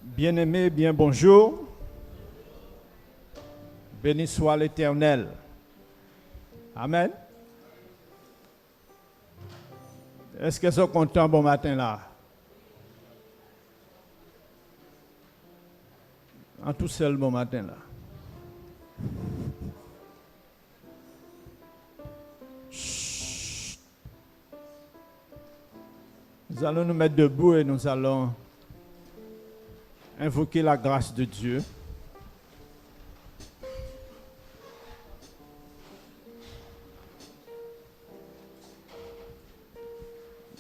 Bien-aimés, bien bonjour. Béni soit l'Éternel. Amen. Est-ce qu'ils sont contents bon matin là? En tout seul bon matin là. Chut. Nous allons nous mettre debout et nous allons invoquer la grâce de Dieu.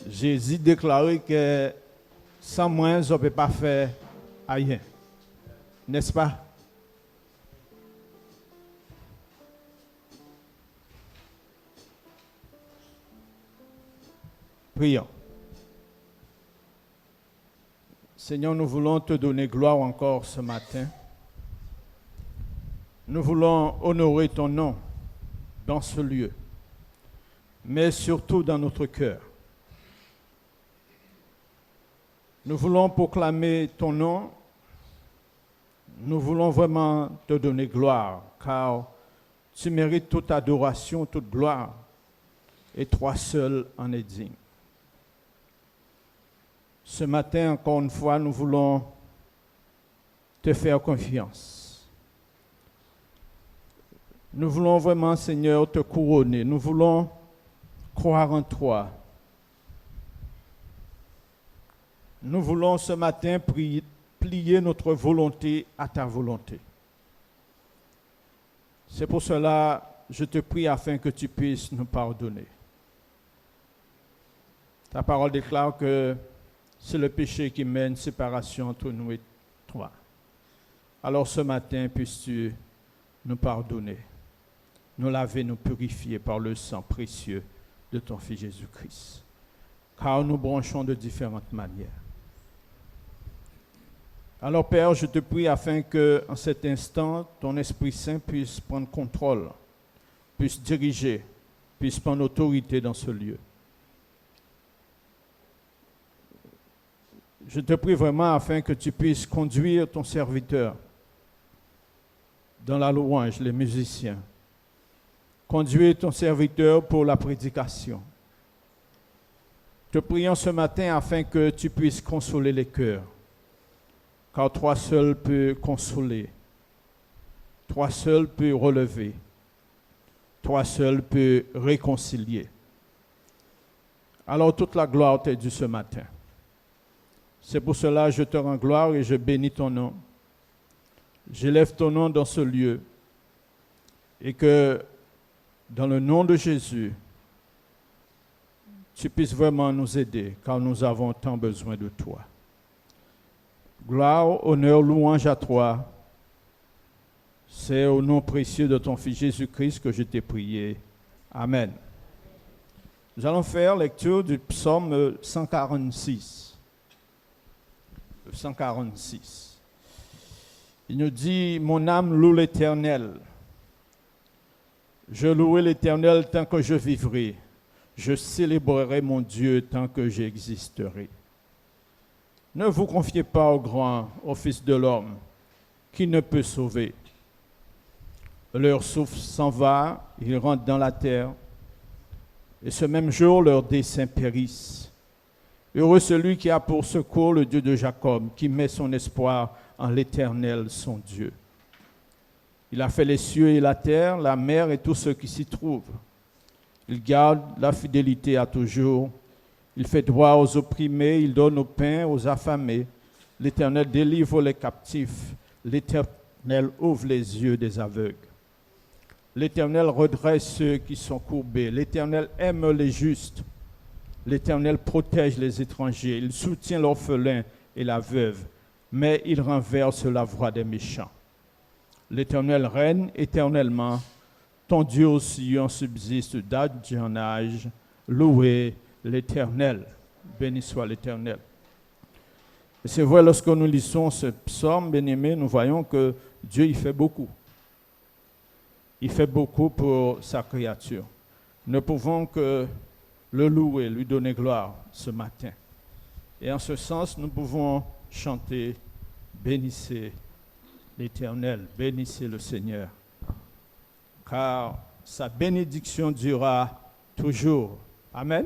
Jésus déclaré que sans moi, je ne peux pas faire rien. N'est-ce pas? Prions. Seigneur, nous voulons te donner gloire encore ce matin. Nous voulons honorer ton nom dans ce lieu, mais surtout dans notre cœur. Nous voulons proclamer ton nom. Nous voulons vraiment te donner gloire, car tu mérites toute adoration, toute gloire, et toi seul en es digne. Ce matin, encore une fois, nous voulons te faire confiance. Nous voulons vraiment, Seigneur, te couronner. Nous voulons croire en toi. Nous voulons ce matin plier notre volonté à ta volonté. C'est pour cela que je te prie afin que tu puisses nous pardonner. Ta parole déclare que c'est le péché qui mène séparation entre nous et toi. Alors ce matin, puisses-tu nous pardonner, nous laver, nous purifier par le sang précieux de ton Fils Jésus-Christ. Car nous branchons de différentes manières. Alors Père, je te prie afin que, en cet instant, ton Esprit Saint puisse prendre contrôle, puisse diriger, puisse prendre autorité dans ce lieu. Je te prie vraiment afin que tu puisses conduire ton serviteur dans la louange, les musiciens. Conduire ton serviteur pour la prédication. Te prions ce matin afin que tu puisses consoler les cœurs. Car toi seul peux consoler, toi seul peux relever, toi seul peux réconcilier. Alors toute la gloire t'est due ce matin. C'est pour cela que je te rends gloire et je bénis ton nom. J'élève ton nom dans ce lieu et que dans le nom de Jésus, tu puisses vraiment nous aider car nous avons tant besoin de toi. Gloire, honneur, louange à toi. C'est au nom précieux de ton Fils Jésus-Christ que je t'ai prié. Amen. Nous allons faire lecture du psaume 146. Le 146. Il nous dit, mon âme loue l'Éternel. Je louerai l'Éternel tant que je vivrai. Je célébrerai mon Dieu tant que j'existerai. Ne vous confiez pas au grand, au Fils de l'homme, qui ne peut sauver. Leur souffle s'en va, ils rentrent dans la terre, et ce même jour, leurs desseins périssent. Heureux celui qui a pour secours le Dieu de Jacob, qui met son espoir en l'Éternel, son Dieu. Il a fait les cieux et la terre, la mer et tout ce qui s'y trouve. Il garde la fidélité à toujours. Il fait droit aux opprimés, il donne au pain aux affamés. L'Éternel délivre les captifs. L'Éternel ouvre les yeux des aveugles. L'Éternel redresse ceux qui sont courbés. L'Éternel aime les justes. L'Éternel protège les étrangers. Il soutient l'orphelin et la veuve, mais il renverse la voie des méchants. L'Éternel règne éternellement. Ton Dieu aussi en subsiste d'âge en âge. Louez l'Éternel, béni soit l'Éternel. Et c'est vrai, lorsque nous lisons ce psaume, bien-aimé, nous voyons que Dieu y fait beaucoup. Il fait beaucoup pour sa créature. Nous ne pouvons que le louer, lui donner gloire ce matin. Et en ce sens, nous pouvons chanter bénissez l'Éternel, bénissez le Seigneur, car sa bénédiction durera toujours. Amen.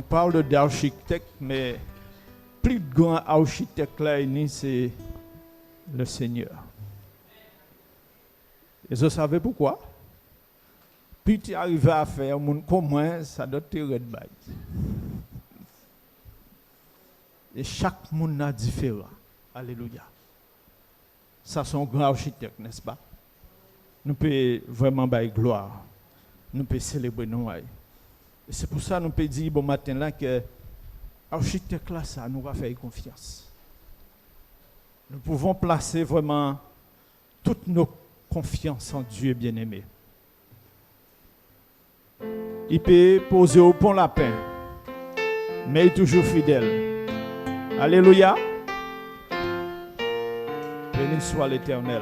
Parle d'architecte, mais plus grand architecte là, c'est le Seigneur. Et vous savez pourquoi? Puis tu arrives à faire comment ça doit te redbailler. Et chaque monde est différent. Alléluia. Ça, c'est un grand architecte, n'est-ce pas? Nous pouvons vraiment bailler gloire. Nous pouvons célébrer nos ailes. Et c'est pour ça que nous pouvons dire bon matin là que l'architecte là, ça nous va faire confiance. Nous pouvons placer vraiment toutes nos confiances en Dieu bien-aimé. Il peut poser au pont lapin, mais il est toujours fidèle. Alléluia. Béni soit l'Éternel.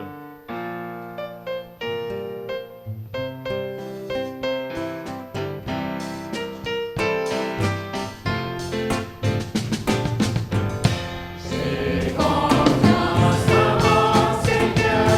J'ai confiance en mon Seigneur.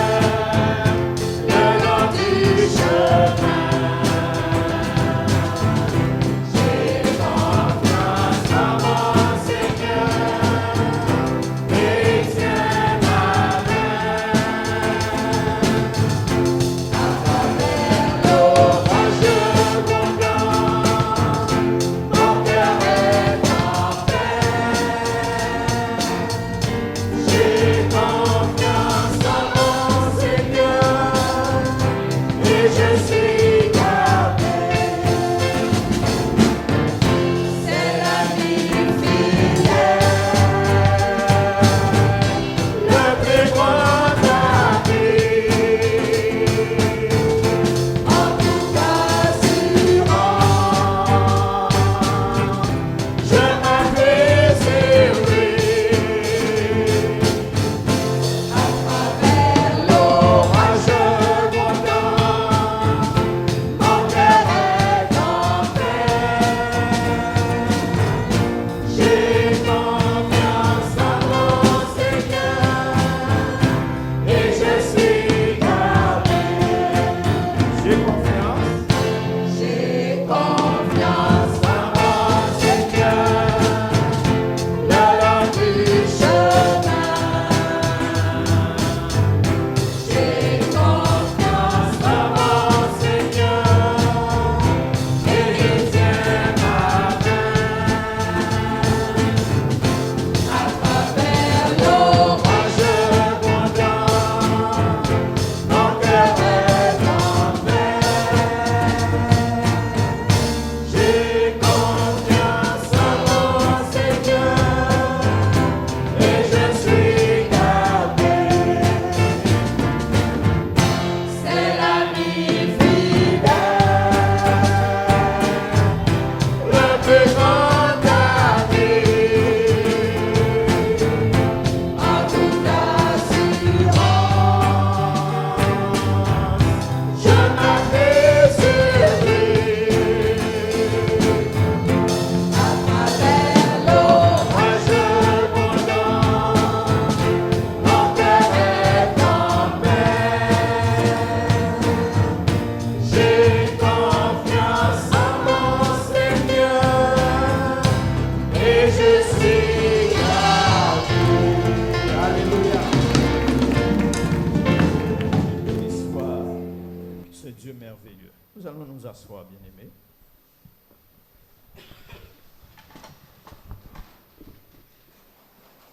Dieu merveilleux. Nous allons nous asseoir, bien-aimés.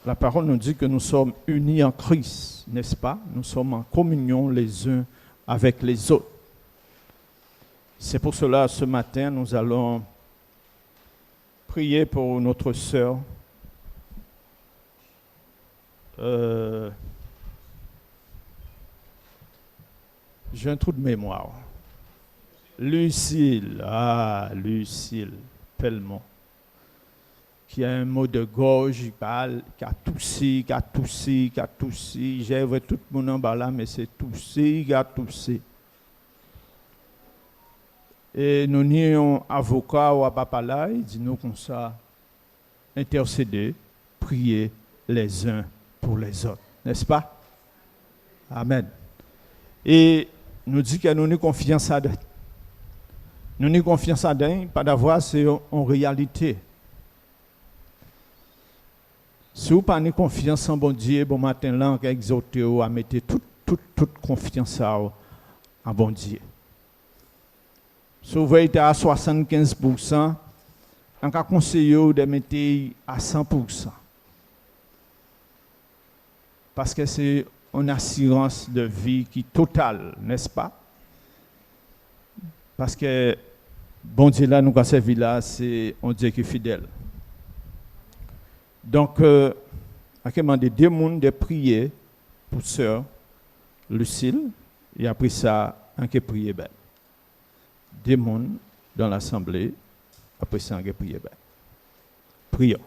La parole nous dit que nous sommes unis en Christ, n'est-ce pas? Nous sommes en communion les uns avec les autres. C'est pour cela, ce matin, nous allons prier pour notre sœur. J'ai un trou de mémoire. Lucille, Lucille, Pellemont, qui a un mot de gorge, qui a toussé. J'ai vu tout le monde en bas là, mais c'est toussé, qui a toussé. Et nous avons un avocat ou un papa là, il dit nous comme ça, intercéder, prier les uns pour les autres, n'est-ce pas? Amen. Et nous dit que nous avons confiance à Dieu. Nous avons confiance à Dieu, pas d'avoir, c'est en réalité. Si vous n'avez pas confiance en bon Dieu, bon matin là, exhortez vous à mettre toute confiance en bon Dieu. Si vous êtes à 75%, on va conseiller de mettre à 100%. Parce que c'est une assurance de vie qui est totale, n'est-ce pas? Parce que bon Dieu là, nous avons servi là, c'est un Dieu qui est fidèle. Donc, on a demandé deux personnes de prier pour sœur Lucille, et après ça, on a prié. Deux personnes dans l'assemblée, après ça, on a prié. Prions.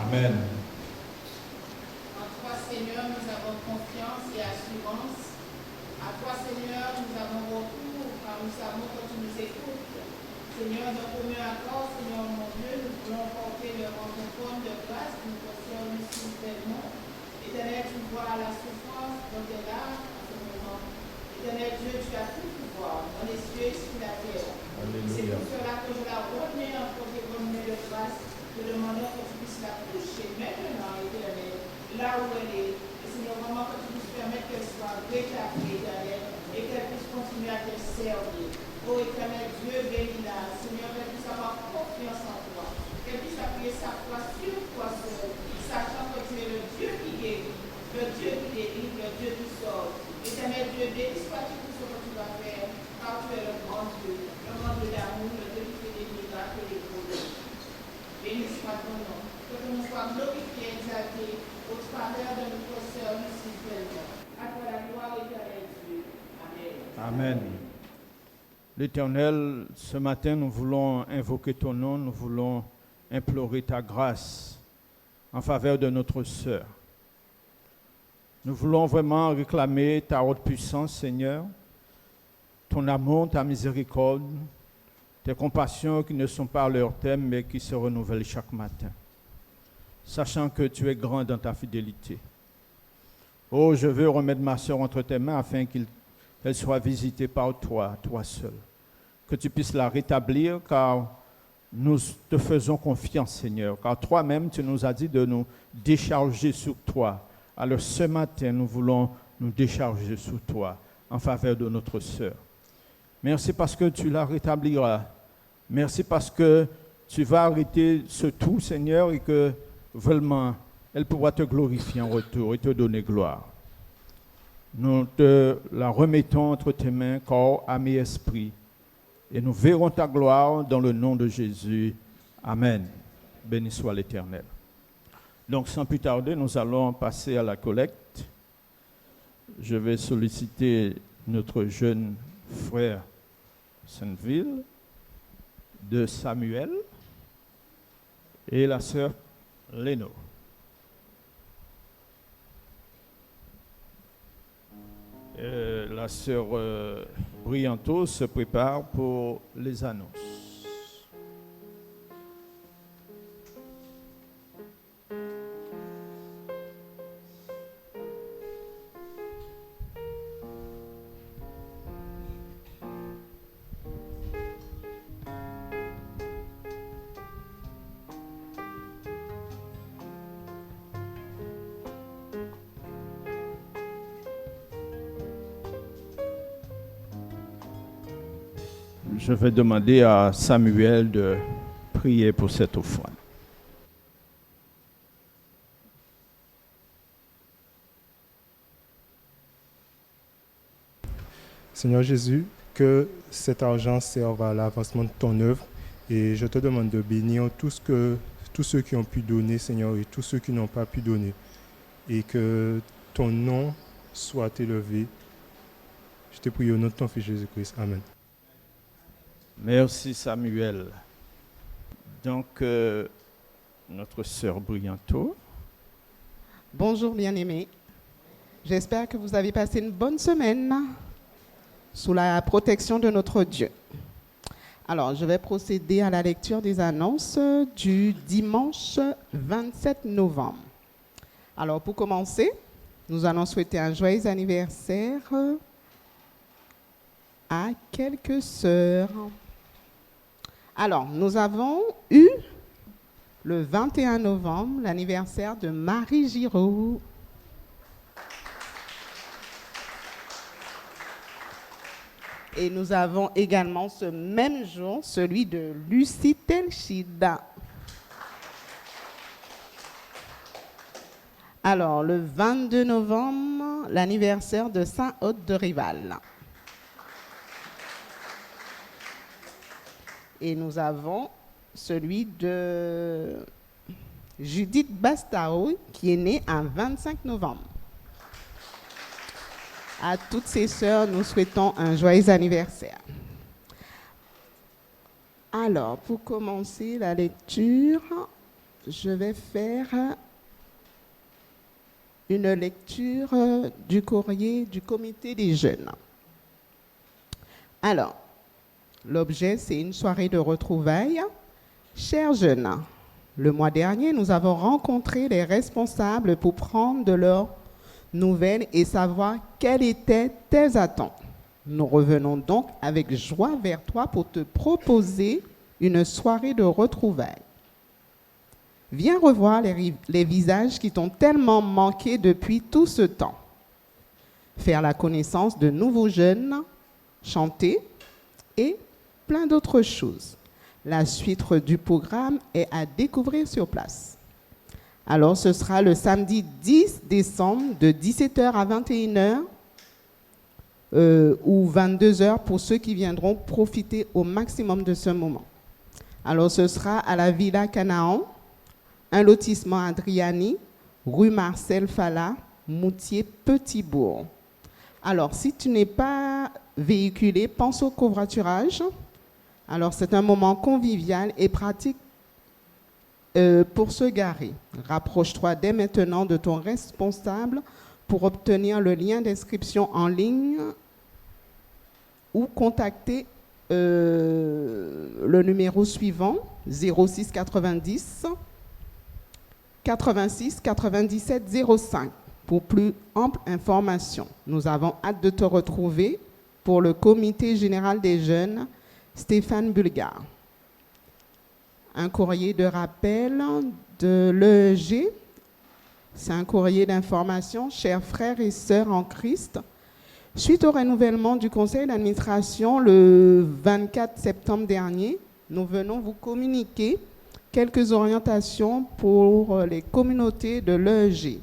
Amen. En toi, Seigneur, nous avons confiance et assurance. À toi, Seigneur, nous avons recours, car nous savons que tu nous écoutes. Seigneur, dans commun accord, Seigneur mon Dieu, nous voulons porter le rencontre de grâce pour notre sœur Lucille Pellemont. Éternel, tu vois la souffrance dont elle a en ce moment. Éternel Dieu, tu as tout pouvoir dans les cieux et sur la terre. C'est pour cela que je la remets en côté de grâce. Je demande que tu puisses la toucher maintenant, Éternel, là où elle est. Et Seigneur, vraiment que tu puisses permettre qu'elle soit rétablie, Éternel, et qu'elle puisse continuer à te servir. Oh Éternel Dieu, bénis-la. Seigneur, qu'elle puisse avoir confiance en toi. Qu'elle puisse appuyer sa foi sur toi seul, sachant que tu es le Dieu qui guérit, le Dieu qui délivre, le Dieu qui sauve. Éternel Dieu, bénis sois-tu tout ce que tu vas faire, car tu es le grand Dieu d'amour, le Dieu qui fait des miracles et des progrès. Béni soit ton nom, que ton nom soit glorifié, exalté, au travers de notre sœur Lucille Pellemont. À toi la gloire, éternel Dieu. Amen. Amen. L'Éternel, ce matin, nous voulons invoquer ton nom, nous voulons implorer ta grâce en faveur de notre sœur. Nous voulons vraiment réclamer ta haute puissance, Seigneur, ton amour, ta miséricorde, tes compassions qui ne sont pas à leur terme, mais qui se renouvellent chaque matin, sachant que tu es grand dans ta fidélité. Oh, je veux remettre ma sœur entre tes mains afin qu'elle soit visitée par toi, toi seul. Que tu puisses la rétablir, car nous te faisons confiance, Seigneur, car toi-même, tu nous as dit de nous décharger sur toi. Alors ce matin, nous voulons nous décharger sur toi en faveur de notre sœur. Merci parce que tu la rétabliras. Merci parce que tu vas arrêter ce tout, Seigneur, et que vraiment, elle pourra te glorifier en retour et te donner gloire. nous te la remettons entre tes mains, corps, âme et esprit, et nous verrons ta gloire dans le nom de Jésus. Amen. Béni soit l'Éternel. Donc, sans plus tarder, nous allons passer à la collecte. Je vais solliciter notre jeune frère Sainte-Ville de Samuel et la sœur Léno. La sœur Brianto se prépare pour les annonces. Je vais demander à Samuel de prier pour cette offrande. Seigneur Jésus, que cet argent serve à l'avancement de ton œuvre et je te demande de bénir tous ceux qui ont pu donner, Seigneur, et tous ceux qui n'ont pas pu donner, et que ton nom soit élevé. Je te prie au nom de ton Fils Jésus-Christ. Amen. Merci Samuel. Donc, notre sœur Brianto. Bonjour bien-aimés. J'espère que vous avez passé une bonne semaine sous la protection de notre Dieu. Alors, je vais procéder à la lecture des annonces du dimanche 27 novembre. Alors, pour commencer, nous allons souhaiter un joyeux anniversaire à quelques sœurs. Alors, nous avons eu le 21 novembre l'anniversaire de Marie Giraud. Et nous avons également ce même jour celui de Lucie Telchida. Alors, le 22 novembre, l'anniversaire de Saint-Aude de Rival. Et nous avons celui de Judith Bastaro, qui est née un 25 novembre. À toutes ces sœurs, nous souhaitons un joyeux anniversaire. Alors, pour commencer la lecture, je vais faire une lecture du courrier du comité des jeunes. Alors, l'objet, c'est une soirée de retrouvailles. Chers jeunes, le mois dernier, nous avons rencontré les responsables pour prendre de leurs nouvelles et savoir quelles étaient tes attentes. Nous revenons donc avec joie vers toi pour te proposer une soirée de retrouvailles. Viens revoir les visages qui t'ont tellement manqué depuis tout ce temps. Faire la connaissance de nouveaux jeunes, chanter et plein d'autres choses. La suite du programme est à découvrir sur place. Alors, ce sera le samedi 10 décembre de 17h à 21h ou 22h pour ceux qui viendront profiter au maximum de ce moment. Alors, ce sera à la Villa Canaan, un lotissement Adriani, rue Marcel Falla, Moutier, Petit-Bourg. Alors, si tu n'es pas véhiculé, pense au covoiturage. Alors, c'est un moment convivial et pratique pour se garer. Rapproche-toi dès maintenant de ton responsable pour obtenir le lien d'inscription en ligne ou contacter le numéro suivant 06 90 86 97 05 pour plus ample information. Nous avons hâte de te retrouver pour le comité général des jeunes Stéphane Bulgare. Un courrier de rappel de l'EEG. C'est un courrier d'information, chers frères et sœurs en Christ. Suite au renouvellement du conseil d'administration le 24 septembre dernier, nous venons vous communiquer quelques orientations pour les communautés de l'EEG.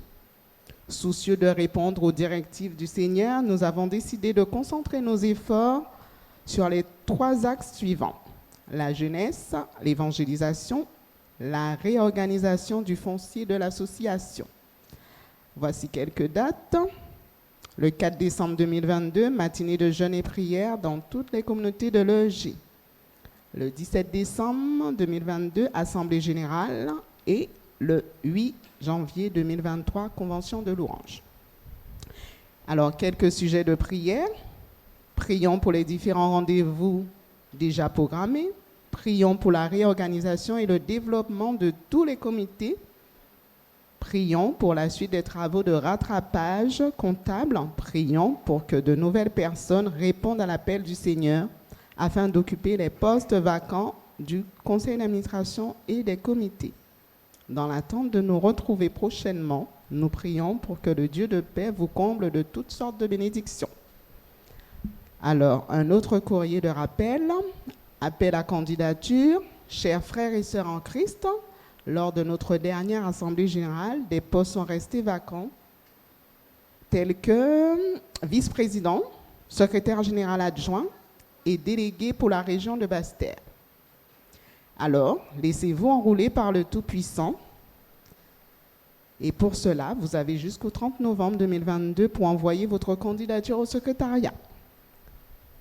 Soucieux de répondre aux directives du Seigneur, nous avons décidé de concentrer nos efforts sur les 3 axes suivants: la jeunesse, l'évangélisation, la réorganisation du foncier de l'association. Voici quelques dates. Le 4 décembre 2022, matinée de jeûne et prière dans toutes les communautés de l'EG. Le 17 décembre 2022, assemblée générale. Et le 8 janvier 2023, convention de louange. Alors, quelques sujets de prière. Prions pour les différents rendez-vous déjà programmés. Prions pour la réorganisation et le développement de tous les comités. Prions pour la suite des travaux de rattrapage comptable. Prions pour que de nouvelles personnes répondent à l'appel du Seigneur afin d'occuper les postes vacants du conseil d'administration et des comités. Dans l'attente de nous retrouver prochainement, nous prions pour que le Dieu de paix vous comble de toutes sortes de bénédictions. Alors, un autre courrier de rappel, appel à candidature. Chers frères et sœurs en Christ, lors de notre dernière assemblée générale, des postes sont restés vacants, tels que vice-président, secrétaire général adjoint et délégué pour la région de Basse-Terre. Alors, laissez-vous enrouler par le Tout-Puissant. Et pour cela, vous avez jusqu'au 30 novembre 2022 pour envoyer votre candidature au secrétariat.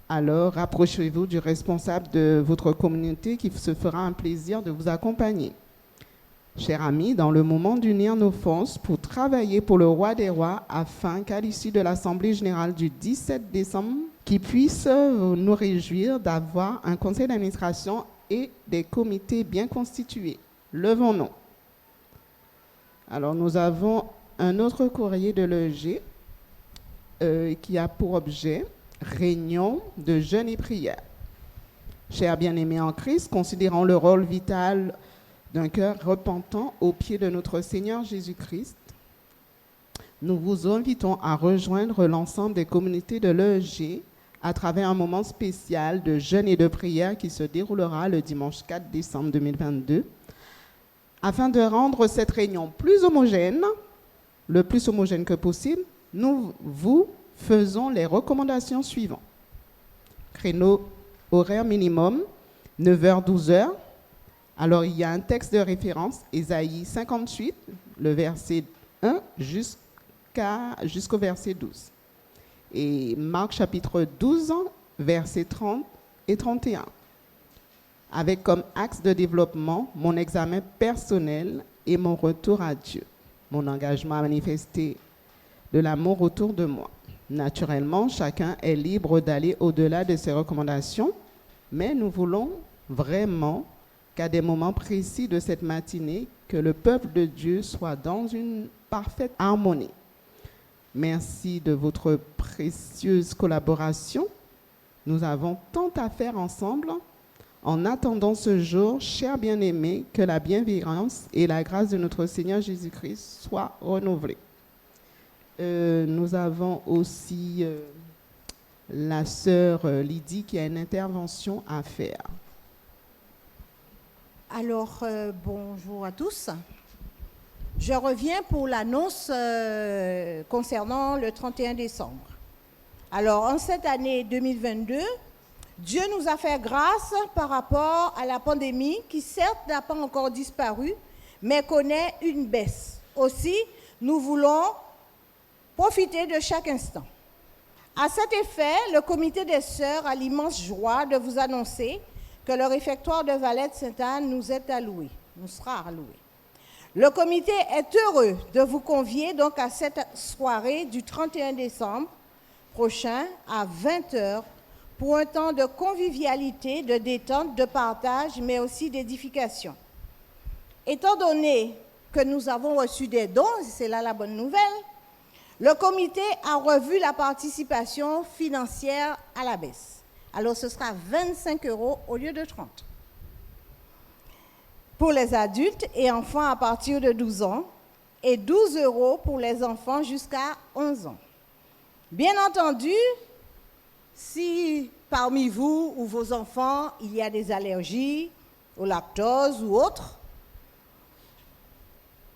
Alors, rapprochez-vous du responsable de votre communauté qui se fera un plaisir de vous accompagner. Chers amis, dans le moment d'unir nos forces pour travailler pour le roi des rois afin qu'à l'issue de l'Assemblée générale du 17 décembre, qu'il puisse nous réjouir d'avoir un conseil d'administration et des comités bien constitués. Levons-nous. Alors, nous avons un autre courrier de l'EG qui a pour objet réunion de jeûne et prière. Chers bien-aimés en Christ, considérant le rôle vital d'un cœur repentant au pied de notre Seigneur Jésus-Christ, nous vous invitons à rejoindre l'ensemble des communautés de l'EG à travers un moment spécial de jeûne et de prière qui se déroulera le dimanche 4 décembre 2022, afin de rendre cette réunion plus homogène, le plus homogène que possible. Nous vous faisons les recommandations suivantes. Créneau horaire minimum, 9h-12h. Alors, il y a un texte de référence, Ésaïe 58, le verset 1 jusqu'au verset 12. Et Marc chapitre 12, versets 30 et 31. Avec comme axe de développement mon examen personnel et mon retour à Dieu. Mon engagement à manifester de l'amour autour de moi. Naturellement, chacun est libre d'aller au-delà de ses recommandations, mais nous voulons vraiment qu'à des moments précis de cette matinée, que le peuple de Dieu soit dans une parfaite harmonie. Merci de votre précieuse collaboration. Nous avons tant à faire ensemble. En attendant ce jour, chers bien-aimés, que la bienveillance et la grâce de notre Seigneur Jésus-Christ soient renouvelées. Nous avons aussi la sœur Lydie qui a une intervention à faire. Alors, bonjour à tous. Je reviens pour l'annonce concernant le 31 décembre. Alors, en cette année 2022, Dieu nous a fait grâce par rapport à la pandémie qui, certes, n'a pas encore disparu, mais connaît une baisse. Aussi, nous voulons profiter de chaque instant. À cet effet, le comité des sœurs a l'immense joie de vous annoncer que le réfectoire de Valette-Sainte-Anne nous sera alloué. Le comité est heureux de vous convier donc à cette soirée du 31 décembre prochain à 20h pour un temps de convivialité, de détente, de partage, mais aussi d'édification. Étant donné que nous avons reçu des dons, c'est là la bonne nouvelle, le comité a revu la participation financière à la baisse. Alors ce sera 25 € au lieu de 30. Pour les adultes et enfants à partir de 12 ans et 12 € pour les enfants jusqu'à 11 ans. Bien entendu, si parmi vous ou vos enfants, il y a des allergies au lactose ou autres,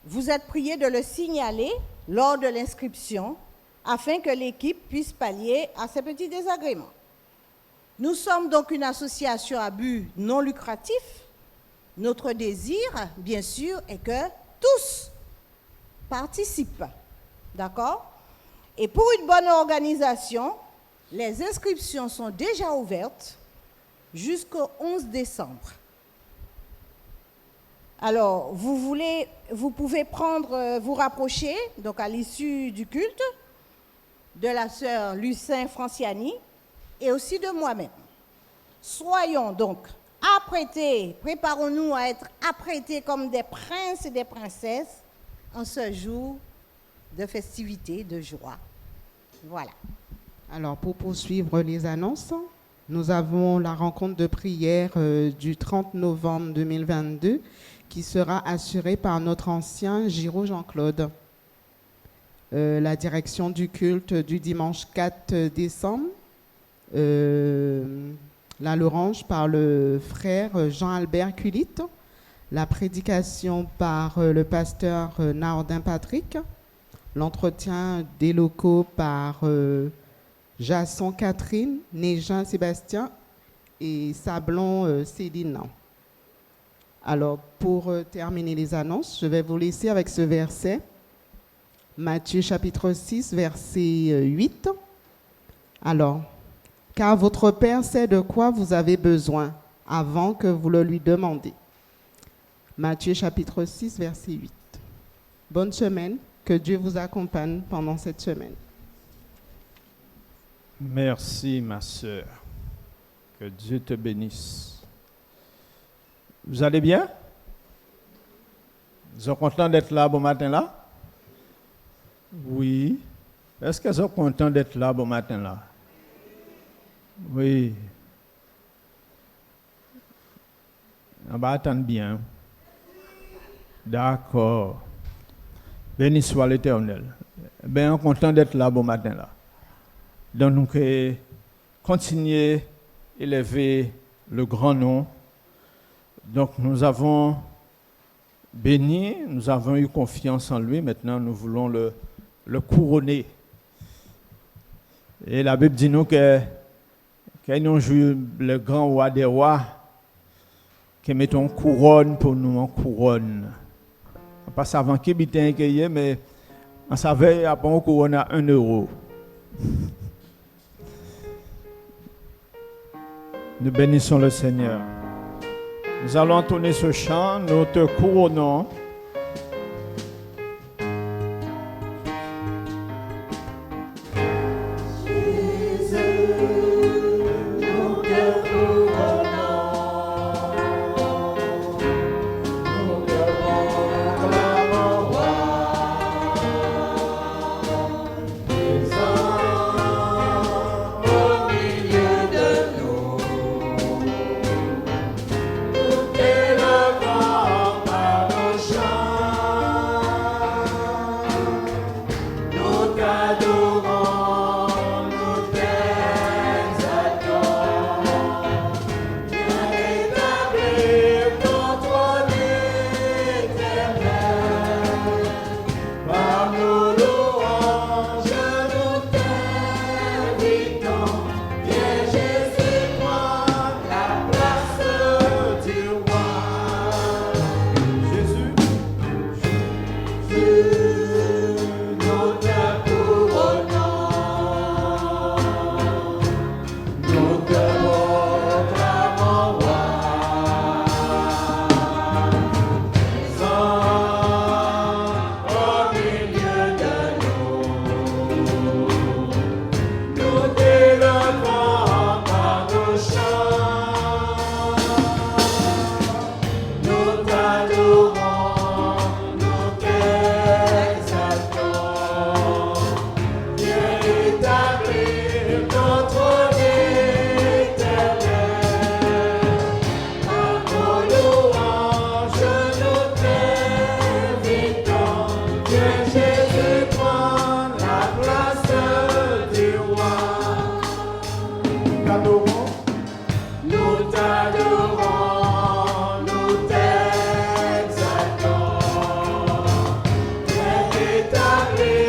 vous êtes priés de le signaler lors de l'inscription afin que l'équipe puisse pallier à ces petits désagréments. Nous sommes donc une association à but non lucratif. Notre désir, bien sûr, est que tous participent. D'accord? Et pour une bonne organisation, les inscriptions sont déjà ouvertes jusqu'au 11 décembre. Alors, vous pouvez vous rapprocher, donc à l'issue du culte, de la sœur Lucin Franciani et aussi de moi-même. Soyons donc apprêtés, préparons-nous à être apprêtés comme des princes et des princesses en ce jour de festivité, de joie. Voilà. Alors, pour poursuivre les annonces, nous avons la rencontre de prière du 30 novembre 2022 qui sera assurée par notre ancien Giraud Jean-Claude. La direction du culte du dimanche 4 décembre, la louange par le frère Jean-Albert Culite, la prédication par le pasteur Nardin Patrick, l'entretien des locaux par Jasson Catherine, Négin Sébastien et Sablon Céline. Alors, pour terminer les annonces, je vais vous laisser avec ce verset. Matthieu chapitre 6, verset 8. Alors, car votre Père sait de quoi vous avez besoin avant que vous le lui demandiez. Matthieu chapitre 6, verset 8. Bonne semaine, que Dieu vous accompagne pendant cette semaine. Merci, ma sœur. Que Dieu te bénisse. Vous allez bien? Vous êtes content d'être là bon matin là? Oui. Est-ce que vous êtes content d'être là bon matin là? Oui. On va attendre bien. D'accord. Béni soit l'Éternel. Ben, on est content d'être là bon matin là. Donc, nous continuer à élever le grand nom. Donc, nous avons béni, nous avons eu confiance en lui. Maintenant, nous voulons le couronner. Et la Bible dit nous que quand nous jouons le grand roi des rois, que mettons couronne pour nous en couronne. Pas savant qui bitin que mais on savait après on couronne à 1 euro. Nous bénissons le Seigneur. Nous allons entonner ce chant, nous te couronnons. Établir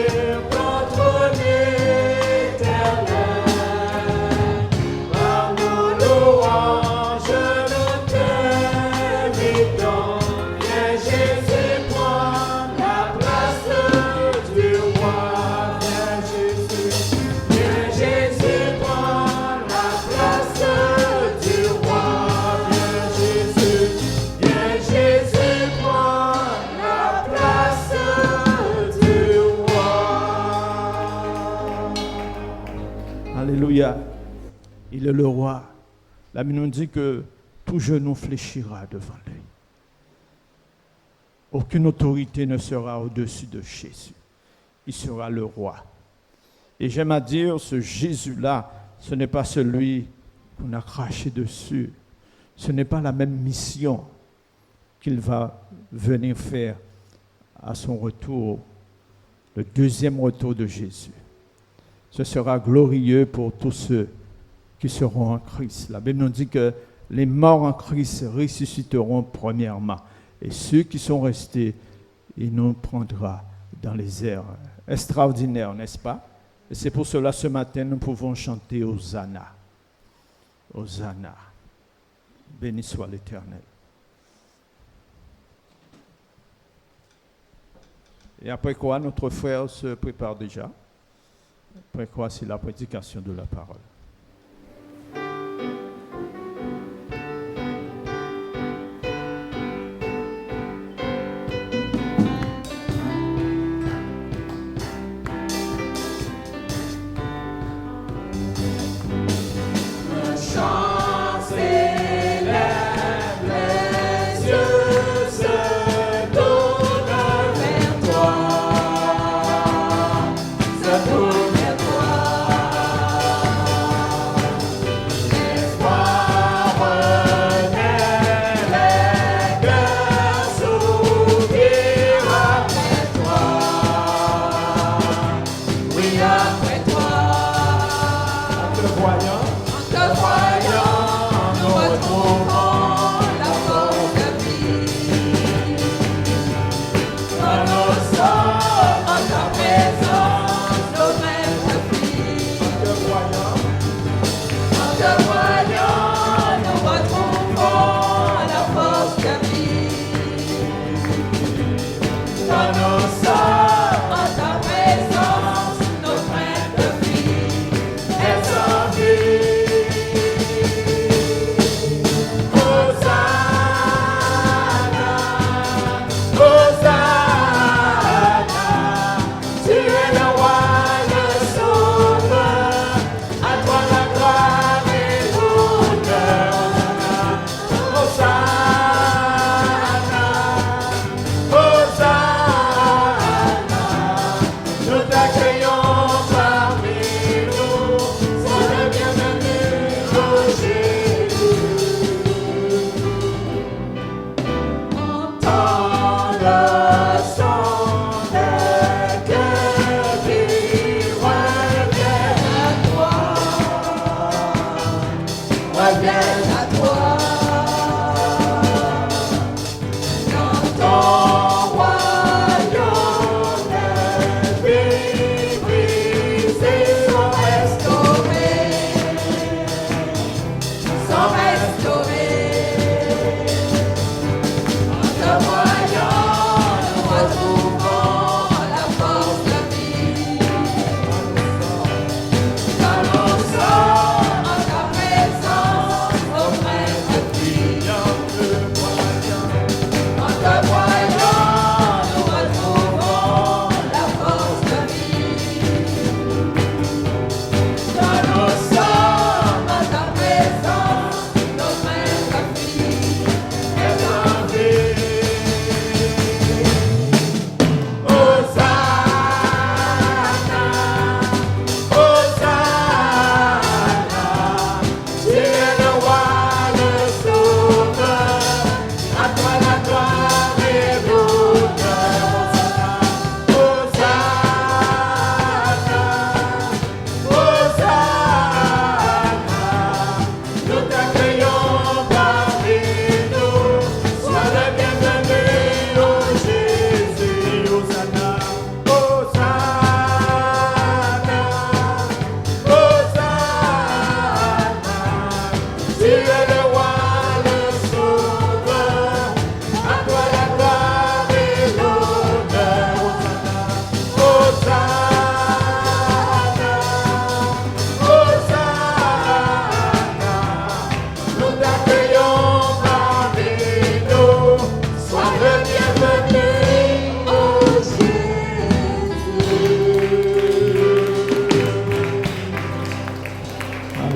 Alléluia. Il est le roi. La Bible nous dit que tout genou fléchira devant lui. Aucune autorité ne sera au-dessus de Jésus. Il sera le roi. Et j'aime à dire, ce Jésus-là, ce n'est pas celui qu'on a craché dessus. Ce n'est pas la même mission qu'il va venir faire à son retour, le deuxième retour de Jésus. Ce sera glorieux pour tous ceux qui seront en Christ. La Bible nous dit que les morts en Christ ressusciteront premièrement. Et ceux qui sont restés, il nous prendra dans les airs. Extraordinaire, n'est-ce pas? Et c'est pour cela, ce matin, nous pouvons chanter Hosanna. Hosanna. Béni soit l'Éternel. Et après quoi, notre frère se prépare déjà. Après quoi, c'est la prédication de la parole.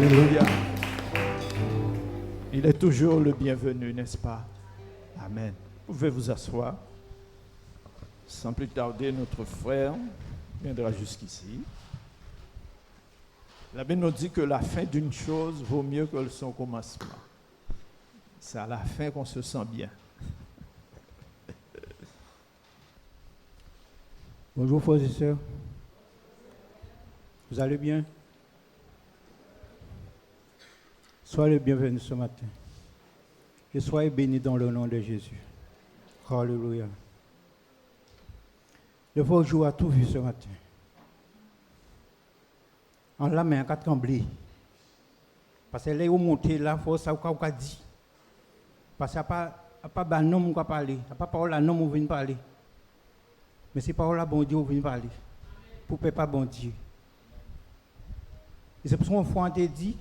Alléluia. Il est toujours le bienvenu, n'est-ce pas? Amen. Vous pouvez vous asseoir. Sans plus tarder, notre frère viendra jusqu'ici. La Bible nous dit que la fin d'une chose vaut mieux que son commencement. C'est à la fin qu'on se sent bien. Bonjour frères et sœurs. Vous allez bien? Soyez les bienvenus ce matin. Et soyez bénis dans le nom de Jésus. Alléluia. Le beau jour a tout vu ce matin. En la main, à trembler. Parce que là, où monter là, il faut savoir quoi dire. Parce qu'il n'y a pas de nom qui parler. Il n'y a pas de parole à nom qui vient parler. Mais c'est parole à bon Dieu qui vient parler. Pour ne pas bon Dieu. Et c'est pour ça qu'on fois dit.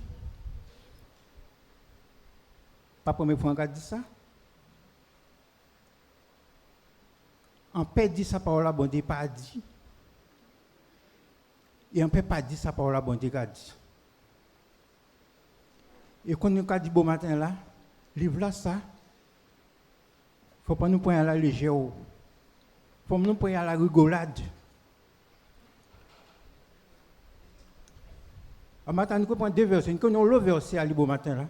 Pas la première fois qu'on a dit ça. On peut dire sa parole à bon Dieu pas dit. Et on ne peut pas dire sa parole à bon Dieu a dit. Et quand nous avons dit bon matin là, livre là ça, il ne faut pas nous prendre à la légère. Il faut nous prendre à la rigolade. En matin, nous prenons deux versets. Nous avons le verset à bon matin là.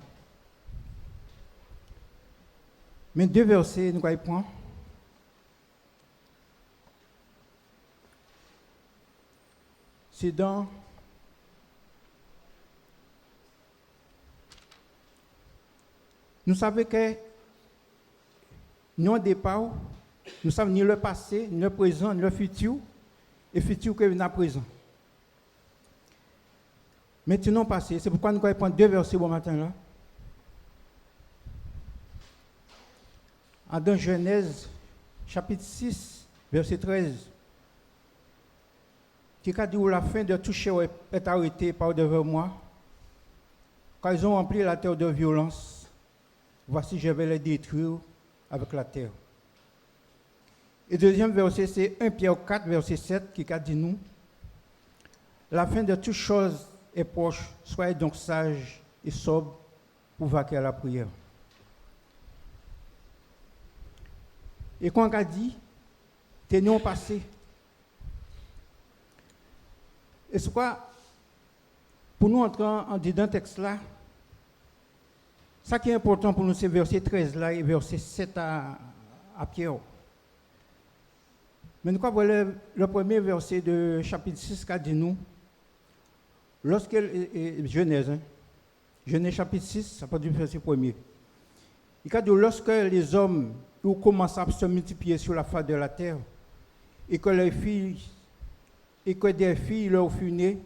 Mais deux versets, nous allons prendre. C'est dans nous savons que nous, au départ, nous savons ni le passé, ni le présent, ni le futur, et futur que vient à présent. Maintenant, passé, c'est pourquoi nous allons prendre deux versets bon matin là. Dans Genèse, chapitre 6, verset 13, qui a dit où la fin de tout chair est arrêtée par devant moi, quand ils ont rempli la terre de violence, voici je vais les détruire avec la terre. Et deuxième verset, c'est 1 Pierre 4, verset 7, qui a dit nous, la fin de toute chose est proche, soyez donc sages et sobres pour vaquer à la prière. Et quand on a dit, tenons passé. Et c'est quoi, pour nous entrer en dedans texte là, ça qui est important pour nous, c'est verset 13 là et verset 7 à Pierre. Mais nous avons le premier verset de chapitre 6 qui dit nous, lorsque, Genèse chapitre 6, ça peut du verset premier. Il a dit, lorsque les hommes commencent à se multiplier sur la face de la terre, et que des filles leur furent nées,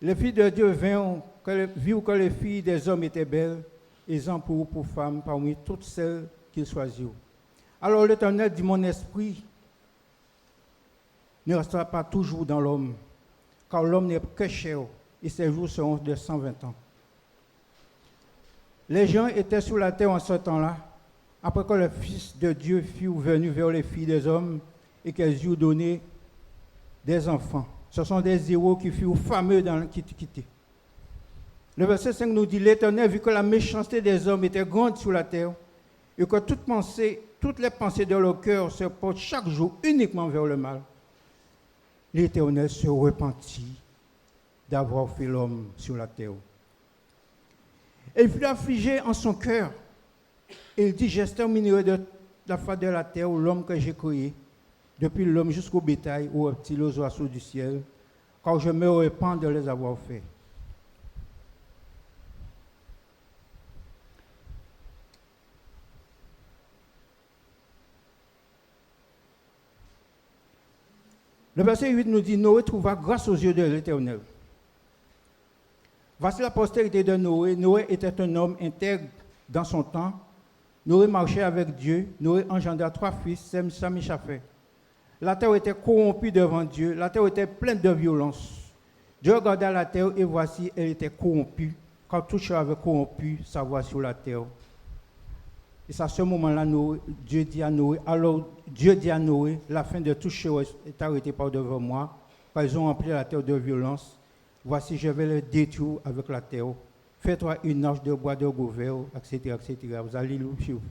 les filles de Dieu virent que les filles des hommes étaient belles, et ils en pour femmes parmi toutes celles qu'ils choisirent. Alors l'Éternel dit, mon esprit ne restera pas toujours dans l'homme, car l'homme n'est que chair, et ses jours seront de 120 ans. Les gens étaient sur la terre en ce temps-là, après que le Fils de Dieu fut venu vers les filles des hommes et qu'elles eurent donné des enfants. Ce sont des héros qui furent fameux dans l'Antiquité. Le verset 5 nous dit, l'Éternel vit que la méchanceté des hommes était grande sur la terre et que toutes les pensées de leur cœur se portent chaque jour uniquement vers le mal. L'Éternel se repentit d'avoir fait l'homme sur la terre. Et il fut affligé en son cœur. Et il dit, j'exterminerai de la face de la terre l'homme que j'ai créé, depuis l'homme jusqu'au bétail, aux reptiles, aux oiseaux du ciel, car je me repens de les avoir faits. Le verset 8 nous dit, Noé trouva grâce aux yeux de l'Éternel. Voici la postérité de Noé. Noé était un homme intègre dans son temps. Noé marchait avec Dieu. Noé engendra 3 fils, Sem, Cham et Japheth. La terre était corrompue devant Dieu. La terre était pleine de violence. Dieu regarda la terre et voici, elle était corrompue, car tout chose avait corrompu sa voie sur la terre. Et c'est à ce moment-là, Dieu dit à Noé, la fin de toute chose est arrêtée par devant moi, car ils ont rempli la terre de violence. voici je vais le détruire avec la terre. Fais-toi une arche de bois de gouvernement, etc., etc. Vous allez lire chez vous.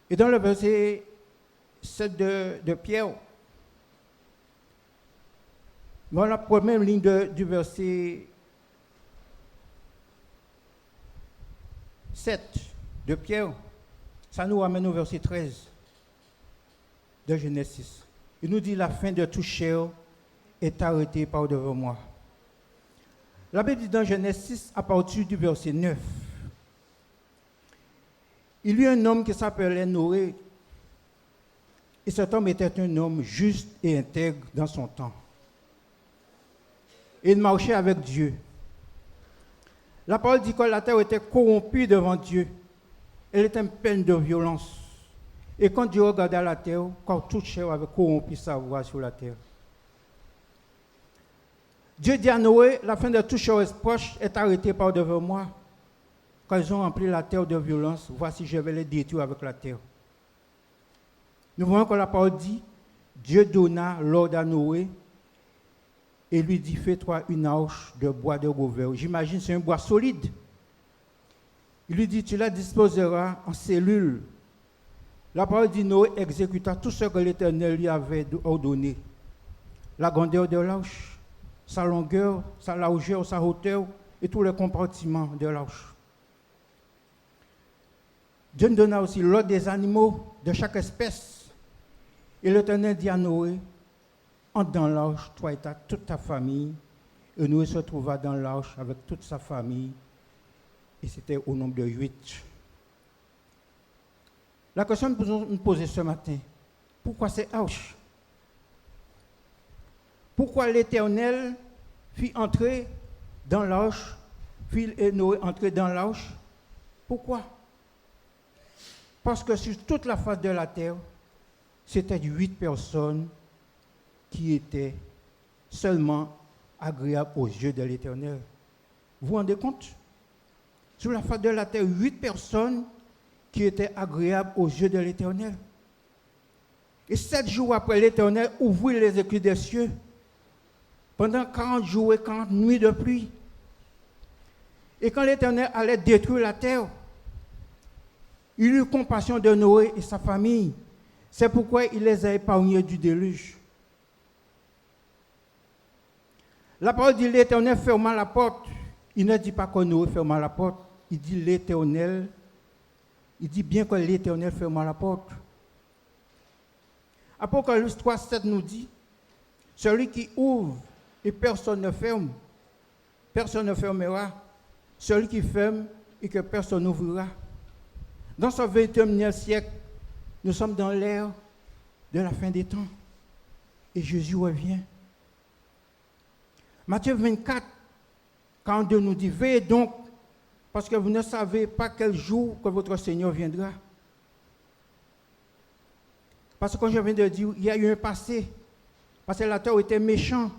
Et dans le verset 7 de Pierre, dans la première ligne du verset 7 de Pierre, ça nous ramène au verset 13 de Genèse. Il nous dit, la fin de toute chair est arrêtée par devant moi. La Bible dit dans Genèse 6, à partir du verset 9, il y eut un homme qui s'appelait Noé, et cet homme était un homme juste et intègre dans son temps. Et il marchait avec Dieu. La parole dit que la terre était corrompue devant Dieu. Elle était pleine de violence. Et quand Dieu regardait la terre, quand toute chair avait corrompu sa voix sur la terre. Dieu dit à Noé, la fin de toute chose proche est arrêtée par devant moi. Quand ils ont rempli la terre de violence, voici je vais les détruire avec la terre. Nous voyons que la parole dit, Dieu donna l'ordre à Noé et lui dit, fais-toi une arche de bois de gouvernement. J'imagine c'est un bois solide. Il lui dit, tu la disposeras en cellules. La parole dit, Noé exécuta tout ce que l'Éternel lui avait ordonné. La grandeur de l'arche, sa longueur, sa largeur, sa hauteur et tous les compartiments de l'arche. Dieu nous donna aussi l'ordre des animaux de chaque espèce. Et l'Éternel dit à Noé, entre dans l'arche, toi et toute ta famille. Et Noé se trouva dans l'arche avec toute sa famille. Et c'était au nombre de 8. La question que nous posons ce matin, pourquoi c'est arche? Pourquoi l'Éternel fit entrer dans l'arche, fit Noé entrer dans l'arche? Pourquoi? Parce que sur toute la face de la terre, c'était 8 personnes qui étaient seulement agréables aux yeux de l'Éternel. Vous vous rendez compte? Sur la face de la terre, 8 personnes qui étaient agréables aux yeux de l'Éternel. Et 7 jours après, l'Éternel ouvrit les écluses des cieux. Pendant 40 jours et 40 nuits de pluie. Et quand l'Éternel allait détruire la terre, il eut compassion de Noé et sa famille. C'est pourquoi il les a épargnés du déluge. La parole dit l'Éternel ferma la porte. Il ne dit pas que Noé ferma la porte. Il dit l'Éternel. Il dit bien que l'Éternel ferma la porte. Apocalypse 3, 7 nous dit, celui qui ouvre et personne ne ferme, personne ne fermera. Celui qui ferme et que personne n'ouvrira. Dans ce 21e siècle, nous sommes dans l'ère de la fin des temps. Et Jésus revient. Matthieu 24, 42 nous dit, veillez donc, parce que vous ne savez pas quel jour que votre Seigneur viendra. Parce que comme je viens de dire, il y a eu un passé. Parce que la terre était méchante.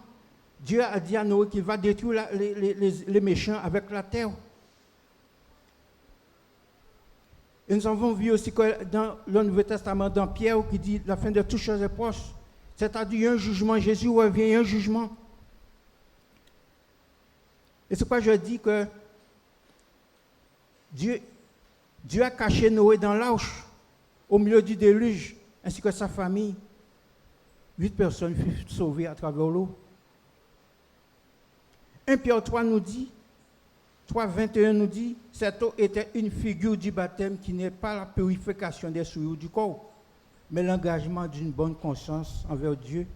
Dieu a dit à Noé qu'il va détruire les méchants avec la terre. Et nous avons vu aussi que dans le Nouveau Testament, dans Pierre, qui dit la fin de toutes choses est proche. C'est-à-dire un jugement. Jésus revient, il y a un jugement. Et c'est pourquoi je dis que Dieu a caché Noé dans l'arche, au milieu du déluge, ainsi que sa famille. 8 personnes furent sauvées à travers l'eau. 1 Pierre 3 nous dit, 3,21 nous dit, cette eau était une figure du baptême qui n'est pas la purification des souillures du corps, mais l'engagement d'une bonne conscience envers Dieu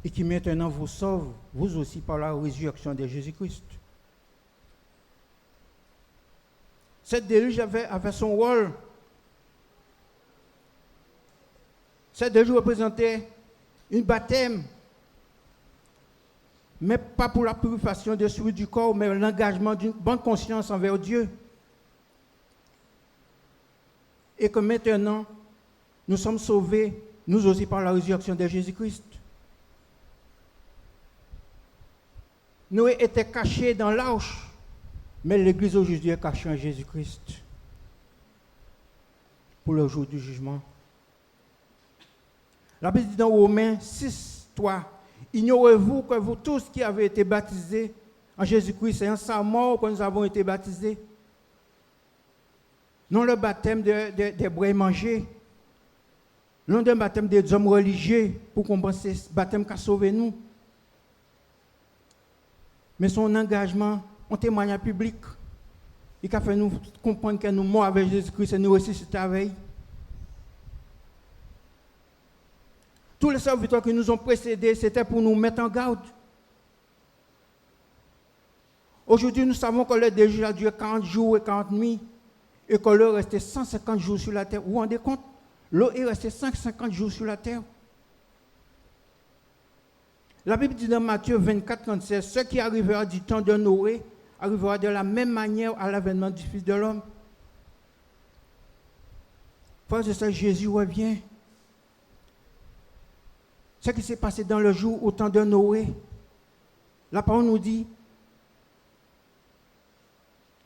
et qui maintenant vous sauve, vous aussi, par la résurrection de Jésus-Christ. Cette déluge avait son rôle. Cette déluge représentait un baptême, mais pas pour la purification des souillures du corps, mais l'engagement d'une bonne conscience envers Dieu. Et que maintenant, nous sommes sauvés, nous aussi, par la résurrection de Jésus-Christ. Noé était caché dans l'arche, mais l'Église aujourd'hui est cachée en Jésus-Christ pour le jour du jugement. La Bible dit dans Romains 6, 3, ignorez-vous que vous tous qui avez été baptisés en Jésus-Christ, c'est en sa mort que nous avons été baptisés. Non le baptême des brebis mangés, non le baptême des hommes religieux, pour qu'on pense que ce baptême qui a sauvé nous. Mais son engagement, en témoignage public, il a fait nous comprendre que nous morts avec Jésus-Christ et nous ressuscitons avec. Tous les serviteurs qui nous ont précédés, c'était pour nous mettre en garde. Aujourd'hui, nous savons que le déluge a duré 40 jours et 40 nuits et que l'eau est restée 150 jours sur la terre. Vous vous rendez compte? L'eau est restée 150 jours sur la terre. La Bible dit dans Matthieu 24, 37, ce qui arrivera du temps de Noé arrivera de la même manière à l'avènement du Fils de l'homme. Frères et sœurs, Jésus revient. Ce qui s'est passé dans le jour au temps de Noé, la parole nous dit,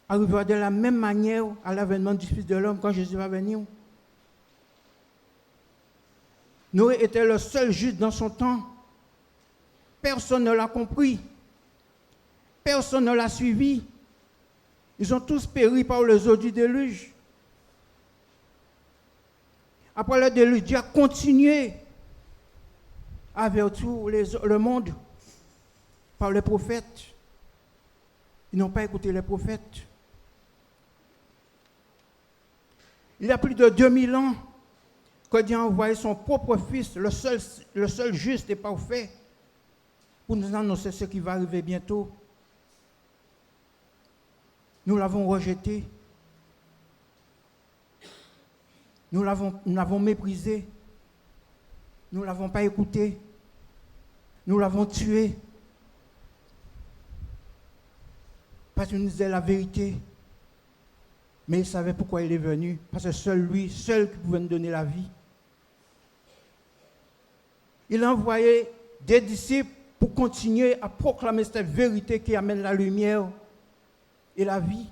arrivera de la même manière à l'avènement du Fils de l'homme quand Jésus va venir. Noé était le seul juste dans son temps. Personne ne l'a compris. Personne ne l'a suivi. Ils ont tous péri par les eaux du déluge. Après le déluge, Dieu a continué à avertir le monde par les prophètes. Ils n'ont pas écouté les prophètes. Il y a plus de 2000 ans que Dieu a envoyé son propre Fils, le seul juste et parfait, pour nous annoncer ce qui va arriver bientôt. Nous l'avons rejeté. Nous l'avons méprisé. Nous ne l'avons pas écouté. Nous l'avons tué. Parce qu'il nous disait la vérité. Mais il savait pourquoi il est venu. Parce que seul lui, seul qui pouvait nous donner la vie. Il a envoyé des disciples pour continuer à proclamer cette vérité qui amène la lumière et la vie.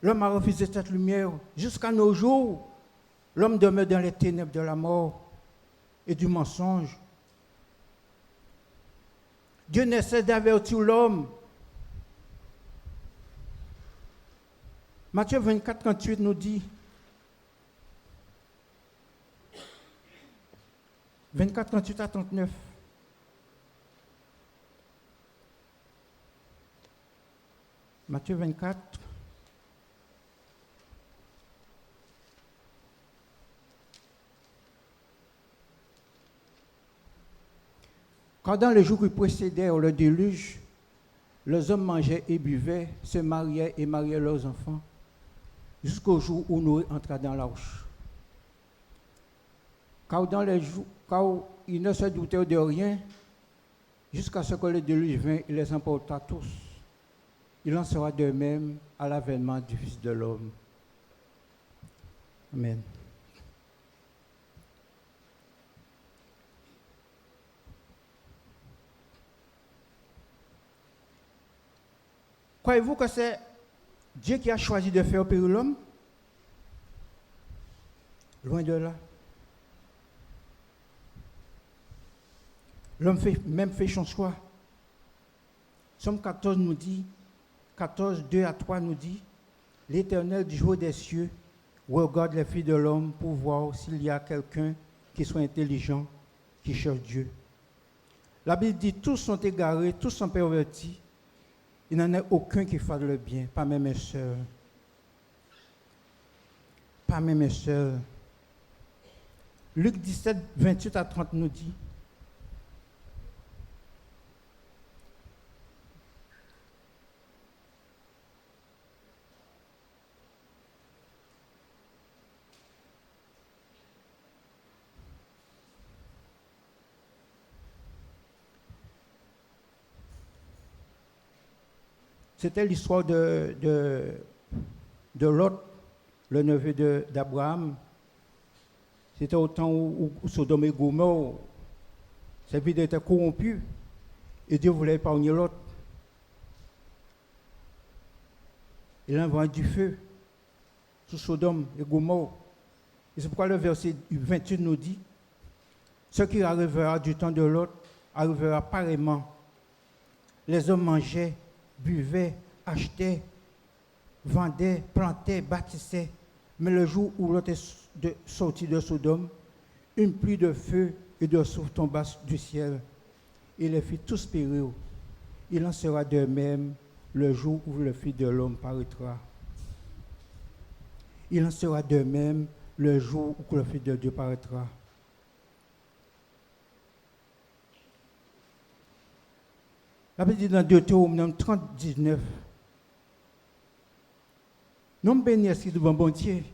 L'homme a refusé cette lumière. Jusqu'à nos jours, l'homme demeure dans les ténèbres de la mort et du mensonge. Dieu ne cesse d'avertir l'homme. Matthieu 24, 38 nous dit, 24, 38 à 39. Matthieu 24. Quand dans les jours qui précédèrent le déluge, les hommes mangeaient et buvaient, se mariaient et mariaient leurs enfants, jusqu'au jour où Noé entra dans l'arche. Car ils ne se doutaient de rien, jusqu'à ce que le déluge vint et les emporta tous. Il en sera de même à l'avènement du Fils de l'homme. Amen. Croyez-vous que c'est Dieu qui a choisi de faire périr l'homme? Loin de là. L'homme même fait son choix. Somme 14 nous dit, 14, 2 à 3 nous dit, l'Éternel du jour des cieux regarde les filles de l'homme pour voir s'il y a quelqu'un qui soit intelligent, qui cherche Dieu. La Bible dit, tous sont égarés, tous sont pervertis. Il n'en a aucun qui fasse le bien, pas même mes sœurs. Pas même mes sœurs. Luc 17, 28 à 30 nous dit, c'était l'histoire de Lot, le neveu d'Abraham. C'était au temps où Sodome et Gomorrhe, sa vie était corrompue, et Dieu voulait épargner Lot. Il a envoyé du feu sur Sodome et Gomorrhe. Et c'est pourquoi le verset 28 nous dit, Ce qui arrivera du temps de l'autre arrivera pareillement. Les hommes mangeaient, buvaient, achetaient, vendaient, plantaient, bâtissaient. Mais le jour où l'autre est sorti de Sodome, une pluie de feu et de soufre tomba du ciel et les fit tous périr. Il en sera de même le jour où le Fils de l'homme paraîtra. Il en sera de même le jour où le Fils de Dieu paraîtra. La Bible dit dans Deutéronome 30, 19, non béni si devant bon Dieu,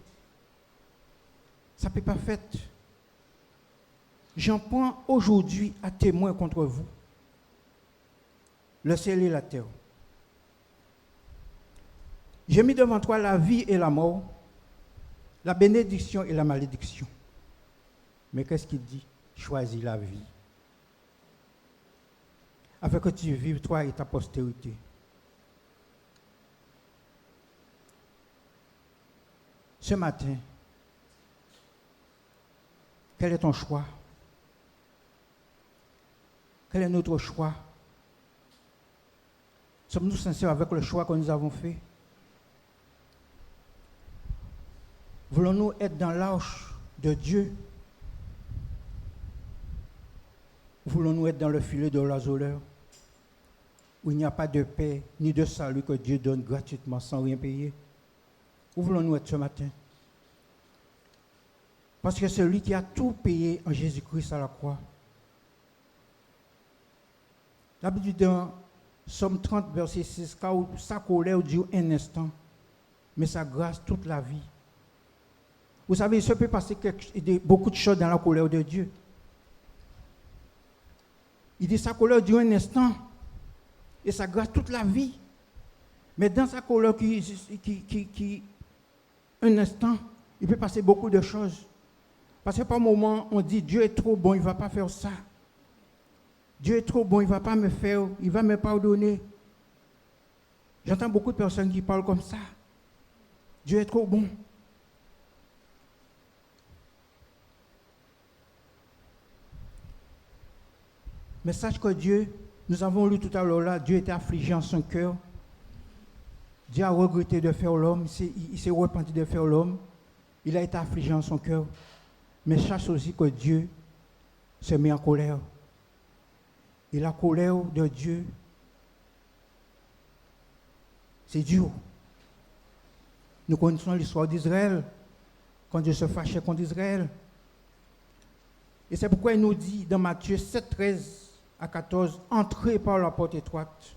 ça ne peut pas faire. J'en prends aujourd'hui à témoin contre vous, le ciel et la terre. J'ai mis devant toi la vie et la mort, la bénédiction et la malédiction. Mais qu'est-ce qu'il dit? Choisis la vie, afin que tu vives, toi et ta postérité. Ce matin, quel est ton choix? Quel est notre choix? Sommes-nous sincères avec le choix que nous avons fait? Voulons-nous être dans l'arche de Dieu? Voulons-nous être dans le filet de l'azoleur, où il n'y a pas de paix ni de salut que Dieu donne gratuitement sans rien payer? Où voulons-nous être ce matin? Parce que c'est lui qui a tout payé en Jésus-Christ à la croix. La Bible dit dans Somme 30, verset 6, car sa colère dure un instant, mais sa grâce toute la vie. Vous savez, il se peut passer beaucoup de choses dans la colère de Dieu. Il dit sa colère dure un instant et sa grâce toute la vie. Mais dans sa colère qui un instant, il peut passer beaucoup de choses. Parce que par moment, on dit Dieu est trop bon, il ne va pas faire ça. Dieu est trop bon, il ne va pas me faire, il va me pardonner. J'entends beaucoup de personnes qui parlent comme ça. Dieu est trop bon. Mais sache que Dieu, nous avons lu tout à l'heure là, Dieu était affligé en son cœur. Dieu a regretté de faire l'homme, il s'est repenti de faire l'homme. Il a été affligé en son cœur. Mais sache aussi que Dieu se met en colère. Et la colère de Dieu, c'est dur. Nous connaissons l'histoire d'Israël, quand Dieu se fâchait contre Israël. Et c'est pourquoi il nous dit dans Matthieu 7, 13 à 14, entrez par la porte étroite.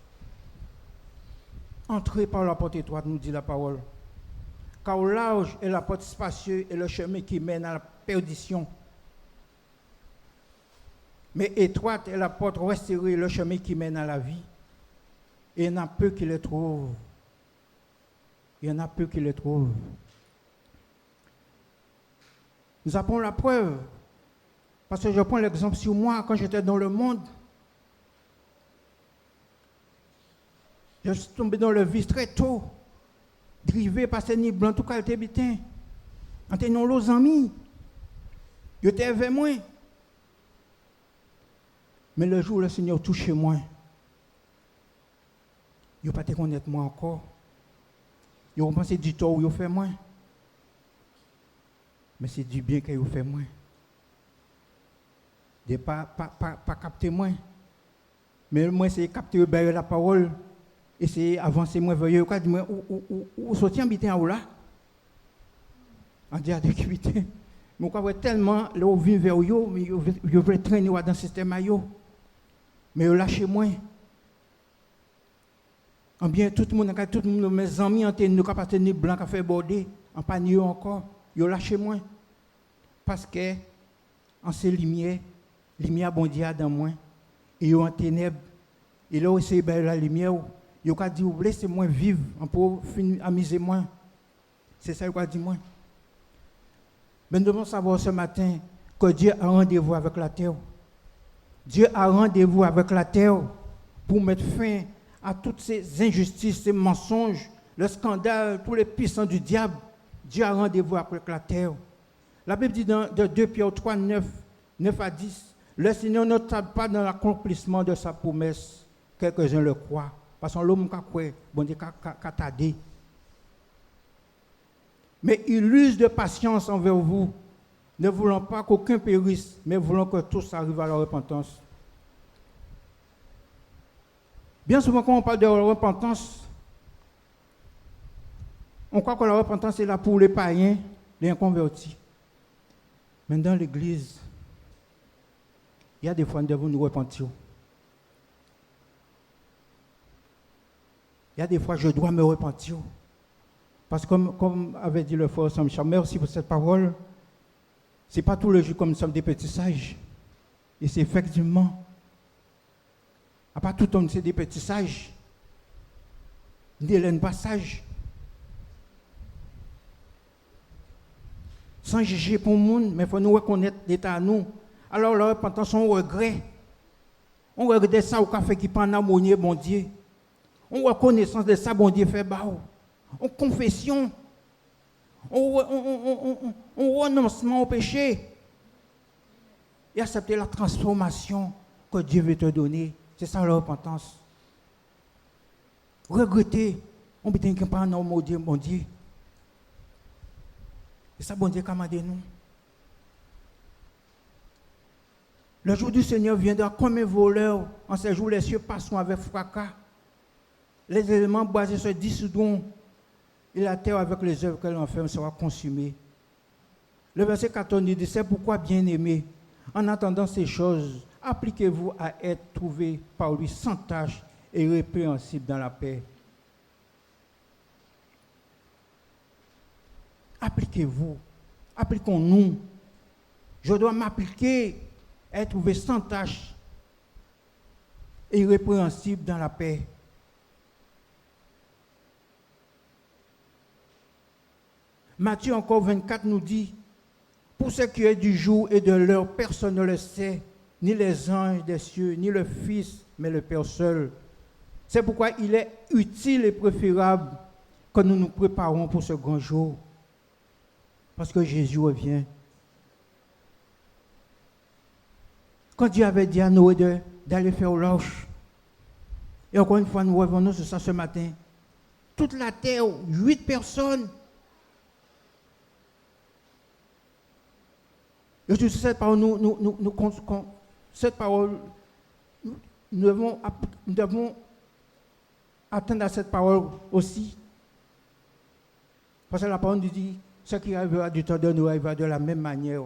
Entrez par la porte étroite, nous dit la parole. Car au large est la porte spacieuse et le chemin qui mène à la perdition. Mais étroite est la porte resserrée, le chemin qui mène à la vie. Et il y en a peu qui le trouvent. Il y en a peu qui le trouvent. Nous avons la preuve. Parce que je prends l'exemple sur moi, quand j'étais dans le monde, je suis tombé dans le vice très tôt. Drivé par ces nids blancs, tout cas, j'étais bitin. En tenant les amis. J'étais avec moi. Mais le jour où le Seigneur touche moi, il n'a pas te connaître moi encore. Il a pensé du tort où il fait moi. Mais c'est du bien qu'il fait moi. De pas capter moi. Mais moi, c'est capter la parole. Et c'est avancer moi vers eux. Où sortir en bitin là? En dire de quitter. Mais on voit tellement, là, on vient vers eux, mais je veux traîner dans le système. Mais ils lâchez moi. En bien, tout le monde, mes amis, en tenue, qui tenir blanc, qui fait border, en panier encore, ils lâchez moi. Parce que, en ces lumières bon Dieu dans moi, et ils en ténèbres, et là, c'est la lumière, ils ont dit, laissez-moi vivre, pour amuser moi. C'est ça qu'ils ont dit moi. Mais nous devons savoir ce matin que Dieu a rendez-vous avec la terre. Dieu a rendez-vous avec la terre pour mettre fin à toutes ces injustices, ces mensonges, le scandale, tous les puissants du diable. Dieu a rendez-vous avec la terre. La Bible dit dans 2 Pierre 3, 9 à 10, Le Seigneur ne tarde pas dans l'accomplissement de sa promesse. Quelques-uns le croient. Parce que l'homme qui croit, bon Dieu, qui tardé. Mais il use de patience envers vous, ne voulant pas qu'aucun périsse, mais voulant que tous arrivent à la repentance. Bien souvent, quand on parle de repentance, on croit que la repentance est là pour les païens, les inconvertis. Mais dans l'Église, il y a des fois où nous devons nous repentir. Il y a des fois où je dois me repentir. Parce que comme avait dit le frère Saint-Michel, merci pour cette parole. Ce n'est pas tous les jours comme nous sommes des petits sages. Et c'est effectivement, à part tout homme, c'est des petits sages. Ni Hélène pas sage. Sans juger pour le monde, mais il faut nous reconnaître l'état à nous. Alors la repentance, on regrette. On regrette ça au café qui prend en harmonie, bon Dieu. On reconnaissance de ça, bon Dieu fait bas. On confession. On renoncement au péché. Et accepter la transformation que Dieu veut te donner. C'est ça la repentance. Regretter. On peut dire pas non, mon Dieu, mon Dieu. C'est ça, bon Dieu, commandez nous. Le jour du Seigneur viendra comme un voleur. En ces jours, les cieux passeront avec fracas. Les éléments basés se dissoudront. Et la terre, avec les œuvres qu'elle enferme, sera consumée. Le verset 14 dit, c'est pourquoi, bien-aimés, en attendant ces choses, appliquez-vous à être trouvés par lui sans tache et répréhensibles dans la paix. Appliquez-vous, appliquons-nous. Je dois m'appliquer à être trouvé sans tache et irrépréhensible dans la paix. Matthieu encore 24 nous dit, pour ce qui est du jour et de l'heure, personne ne le sait, ni les anges des cieux, ni le Fils, mais le Père seul. C'est pourquoi il est utile et préférable que nous nous préparons pour ce grand jour. Parce que Jésus revient. Quand Dieu avait dit à Noé d'aller faire l'orge, et encore une fois, nous revenons sur ça ce matin, toute la terre, 8 personnes, et sur cette parole, nous devons attendre à cette parole aussi. Parce que la parole nous dit, ce qui arrivera du temps de nous arrivera de la même manière.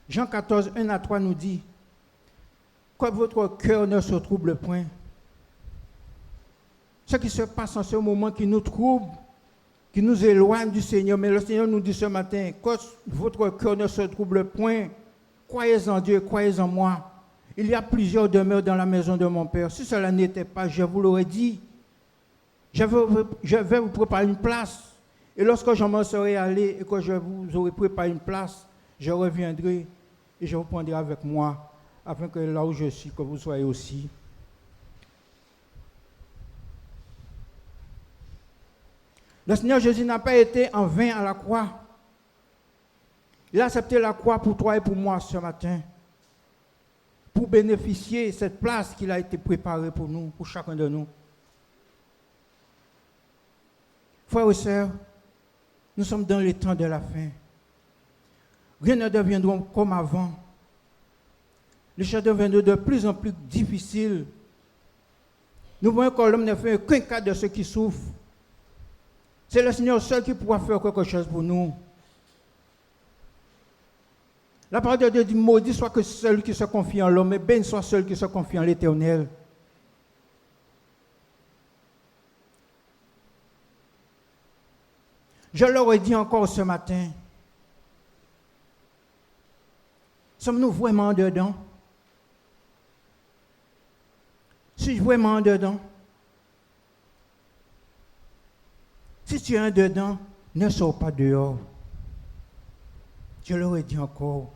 Jean 14, 1 à 3 nous dit, que votre cœur ne se trouble point. Ce qui se passe en ce moment qui nous trouble, qui nous éloigne du Seigneur. Mais le Seigneur nous dit ce matin, que votre cœur ne se trouble point. Croyez en Dieu, croyez en moi. Il y a plusieurs demeures dans la maison de mon Père. Si cela n'était pas, je vous l'aurais dit. Je vais vous préparer une place. Et lorsque je m'en serai allé et que je vous aurai préparé une place, je reviendrai et je vous prendrai avec moi, afin que là où je suis, que vous soyez aussi. Le Seigneur Jésus n'a pas été en vain à la croix. Il a accepté la croix pour toi et pour moi ce matin, pour bénéficier de cette place qu'il a été préparée pour nous, pour chacun de nous. Frères et sœurs, nous sommes dans les temps de la fin. Rien ne deviendra comme avant. Les choses deviendront de plus en plus difficiles. Nous voyons que l'homme ne fait qu'un cas de ceux qui souffrent. C'est le Seigneur seul qui pourra faire quelque chose pour nous. La parole de Dieu dit, maudit soit que celui qui se confie en l'homme, et béni soit celui qui se confie en l'Éternel. Je leur ai dit encore ce matin, sommes-nous vraiment dedans? Suis-je vraiment dedans? Si tu es dedans, ne sors pas dehors. Je leur ai dit encore,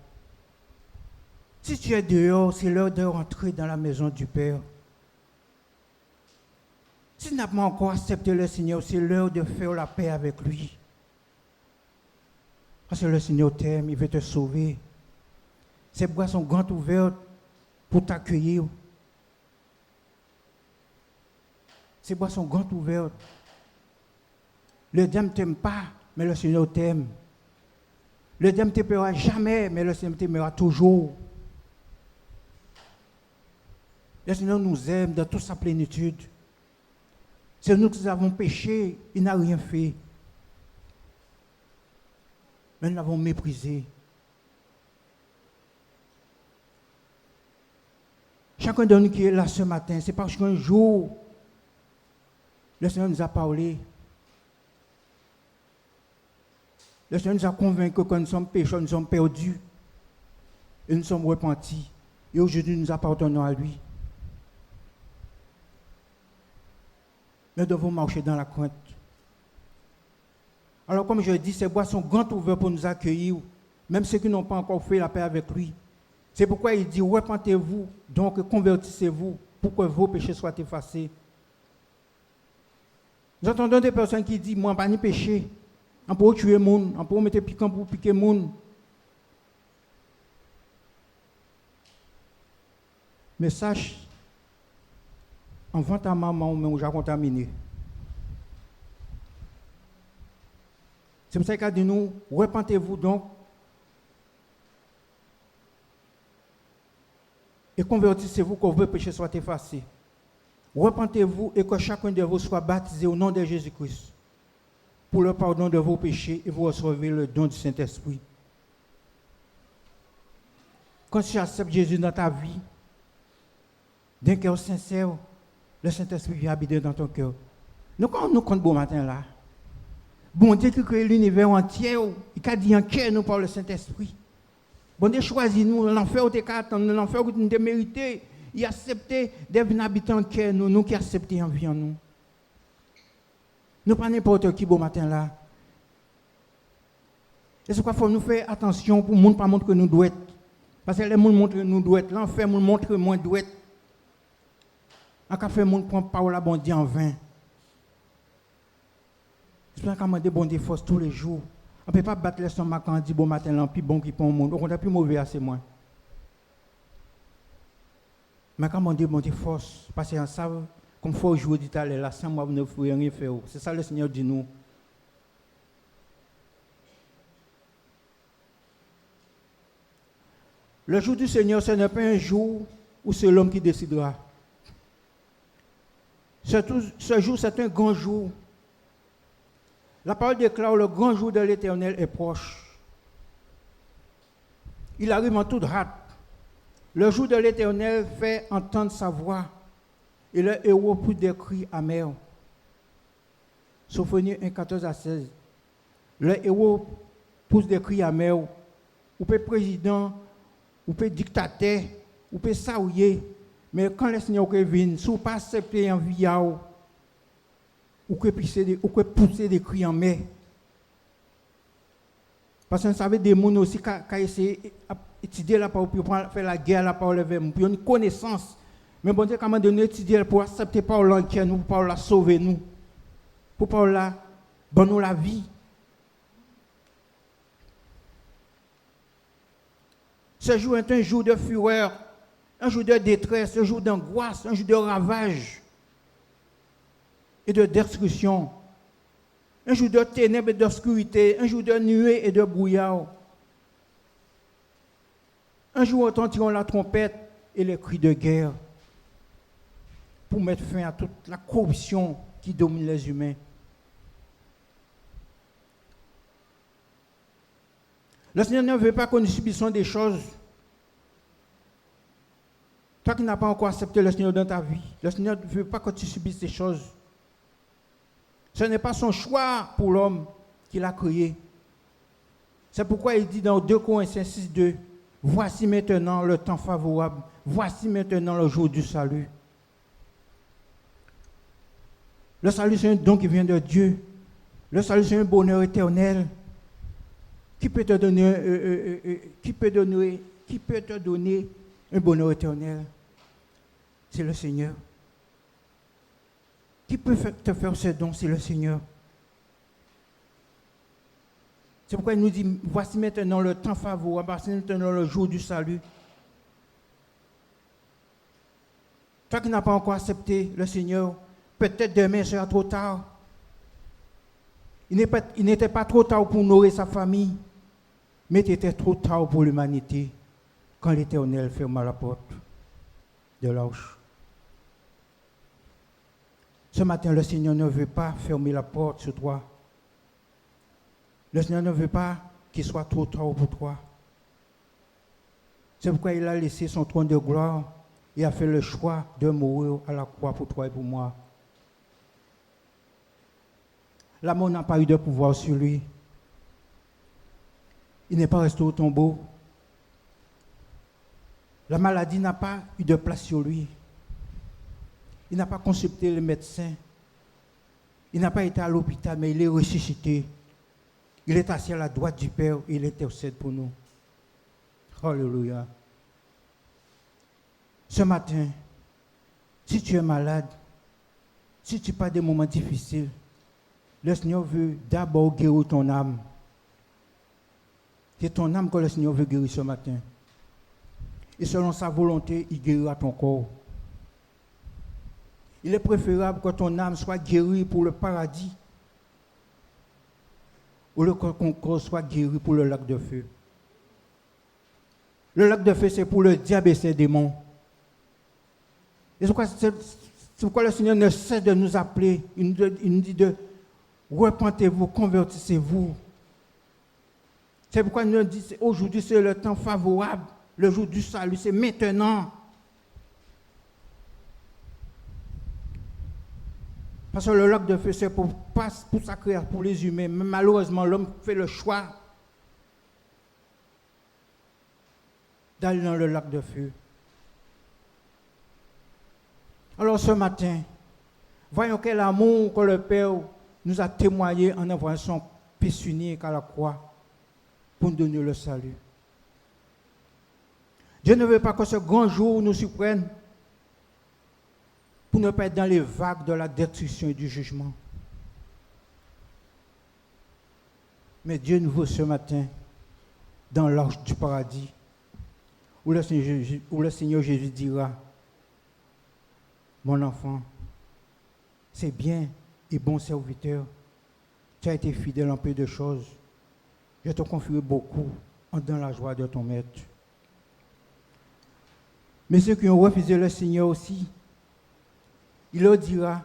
si tu es dehors, c'est l'heure de rentrer dans la maison du Père. Si tu n'as pas encore accepté le Seigneur, c'est l'heure de faire la paix avec lui. Parce que le Seigneur t'aime, il veut te sauver. Ses bras sont grands ouverts pour t'accueillir. Ses bras sont grands ouverts. Le diable ne t'aime pas, mais le Seigneur t'aime. Le diable ne t'aimera jamais, mais le Seigneur t'aimera toujours. Le Seigneur nous aime dans toute sa plénitude. C'est nous qui avons péché, il n'a rien fait. Mais nous l'avons méprisé. Chacun de nous qui est là ce matin, c'est parce qu'un jour, le Seigneur nous a parlé. Le Seigneur nous a convaincus que nous sommes pécheurs, nous sommes perdus. Et nous sommes repentis. Et aujourd'hui, nous appartenons à lui. Nous devons marcher dans la crainte. Alors, comme je dis, ces bois sont grands ouverts pour nous accueillir, même ceux qui n'ont pas encore fait la paix avec lui. C'est pourquoi il dit, repentez-vous, donc convertissez-vous, pour que vos péchés soient effacés. Nous entendons des personnes qui disent, moi, je n'ai pas de péché. On peut tuer les gens, on peut mettre piquant pour piquer les gens. Mais sache, en vente à maman, on j'ai contaminé. C'est pour ça qu'il a dit nous, repentez-vous donc et convertissez-vous que vos péchés soient effacés. Repentez-vous et que chacun de vous soit baptisé au nom de Jésus-Christ pour le pardon de vos péchés et vous recevez le don du Saint-Esprit. Quand tu acceptes Jésus dans ta vie, d'un cœur sincère, le Saint-Esprit vient habiter dans ton cœur. Nous, quand nous comptons bon matin là, bon Dieu qui crée l'univers entier, il a dit en cœur nous par le Saint-Esprit. Bon Dieu choisit nous, l'enfer où tu es l'enfer où tu es mérité, il a accepté d'être habiter en cœur nous qui acceptons en vie en nous. Nous pas n'importe qui bon matin là. Et c'est pourquoi il faut nous faire attention pour ne pas montrer que nous doit être. Parce que les gens montrent que nous doit être, l'enfer nous montre que nous doit être. On a fait monde prendre parole à bon Dieu en vain. C'est pour ça qu'on demande bon Dieu force tous les jours. On ne peut pas battre l'estomac quand on dit bon matin là, puis bon qui prend au monde. On est plus mauvais à c'est moins. Mais quand on dit bon Dieu force, parce qu'on sait comme faut jouer dit à là, sans moi vous ne pouvez rien faire. C'est ça le Seigneur dit nous. Le jour du Seigneur, ce n'est pas un jour où c'est l'homme qui décidera. Ce jour, c'est un grand jour. La parole déclare le grand jour de l'Éternel est proche. Il arrive en toute hâte. Le jour de l'Éternel fait entendre sa voix et le héros pousse des cris amers. Sophonie 1, 14 à 16. Le héros pousse des cris amers. Ou peut président, ou peut dictateur, ou peut saouiller. Mais quand le Seigneur vient, si vous ne pas accepter en vie, ou que pousser des cris en mer. Parce que vous savez, des gens aussi qui essayent d'étudier la parole pour faire la guerre à la parole avec nous, pour une connaissance. Mais bon Dieu, comment donner étudier pour accepter la parole entière, pour parole la sauver nous, pour parole la donner nous la vie. Ce jour est un jour de fureur, un jour de détresse, un jour d'angoisse, un jour de ravage et de destruction. Un jour de ténèbres et d'obscurité, un jour de nuées et de brouillard. Un jour où entendiront la trompette et les cris de guerre pour mettre fin à toute la corruption qui domine les humains. Le Seigneur ne veut pas que nous subissions des choses. Toi qui n'as pas encore accepté le Seigneur dans ta vie, le Seigneur ne veut pas que tu subisses des choses. Ce n'est pas son choix pour l'homme qu'il a créé. C'est pourquoi il dit dans 2 Corinthiens 6:2, voici maintenant le temps favorable, voici maintenant le jour du salut. Le salut, c'est un don qui vient de Dieu. Le salut, c'est un bonheur éternel. Qui peut te donner un bonheur éternel? C'est le Seigneur. Qui peut te faire ce don? C'est le Seigneur. C'est pourquoi il nous dit, voici maintenant le temps favorable, voici maintenant le jour du salut. Toi qui n'as pas encore accepté le Seigneur, peut-être demain sera trop tard. Il n'était pas trop tard pour nourrir sa famille, mais il était trop tard pour l'humanité quand l'Éternel ferma la porte de l'arche. Ce matin, le Seigneur ne veut pas fermer la porte sur toi. Le Seigneur ne veut pas qu'il soit trop tard pour toi. C'est pourquoi il a laissé son trône de gloire et a fait le choix de mourir à la croix pour toi et pour moi. La mort n'a pas eu de pouvoir sur lui. Il n'est pas resté au tombeau. La maladie n'a pas eu de place sur lui. Il n'a pas consulté les médecins. Il n'a pas été à l'hôpital, mais il est ressuscité. Il est assis à la droite du Père et il intercède pour nous. Alléluia. Ce matin, si tu es malade, si tu passes des moments difficiles, le Seigneur veut d'abord guérir ton âme. C'est ton âme que le Seigneur veut guérir ce matin. Et selon sa volonté, il guérira ton corps. Il est préférable que ton âme soit guérie pour le paradis ou que ton corps soit guéri pour le lac de feu. Le lac de feu, c'est pour le diable et ses démons. Et c'est pourquoi le Seigneur ne cesse de nous appeler. Il nous dit de repentez-vous, convertissez-vous. C'est pourquoi il nous dit aujourd'hui c'est le temps favorable, le jour du salut, c'est maintenant. Parce que le lac de feu, c'est pour sa création, pour les humains. Mais malheureusement, l'homme fait le choix d'aller dans le lac de feu. Alors ce matin, voyons quel amour que le Père nous a témoigné en envoyant son Fils unique à la croix pour nous donner le salut. Dieu ne veut pas que ce grand jour nous surprenne pour ne pas être dans les vagues de la destruction et du jugement. Mais Dieu nous veut ce matin dans l'arche du paradis où le Seigneur Jésus dira, mon enfant, c'est bien et bon serviteur, tu as été fidèle en peu de choses, je te confierai beaucoup dans la joie de ton maître. Mais ceux qui ont refusé le Seigneur aussi, il leur dira,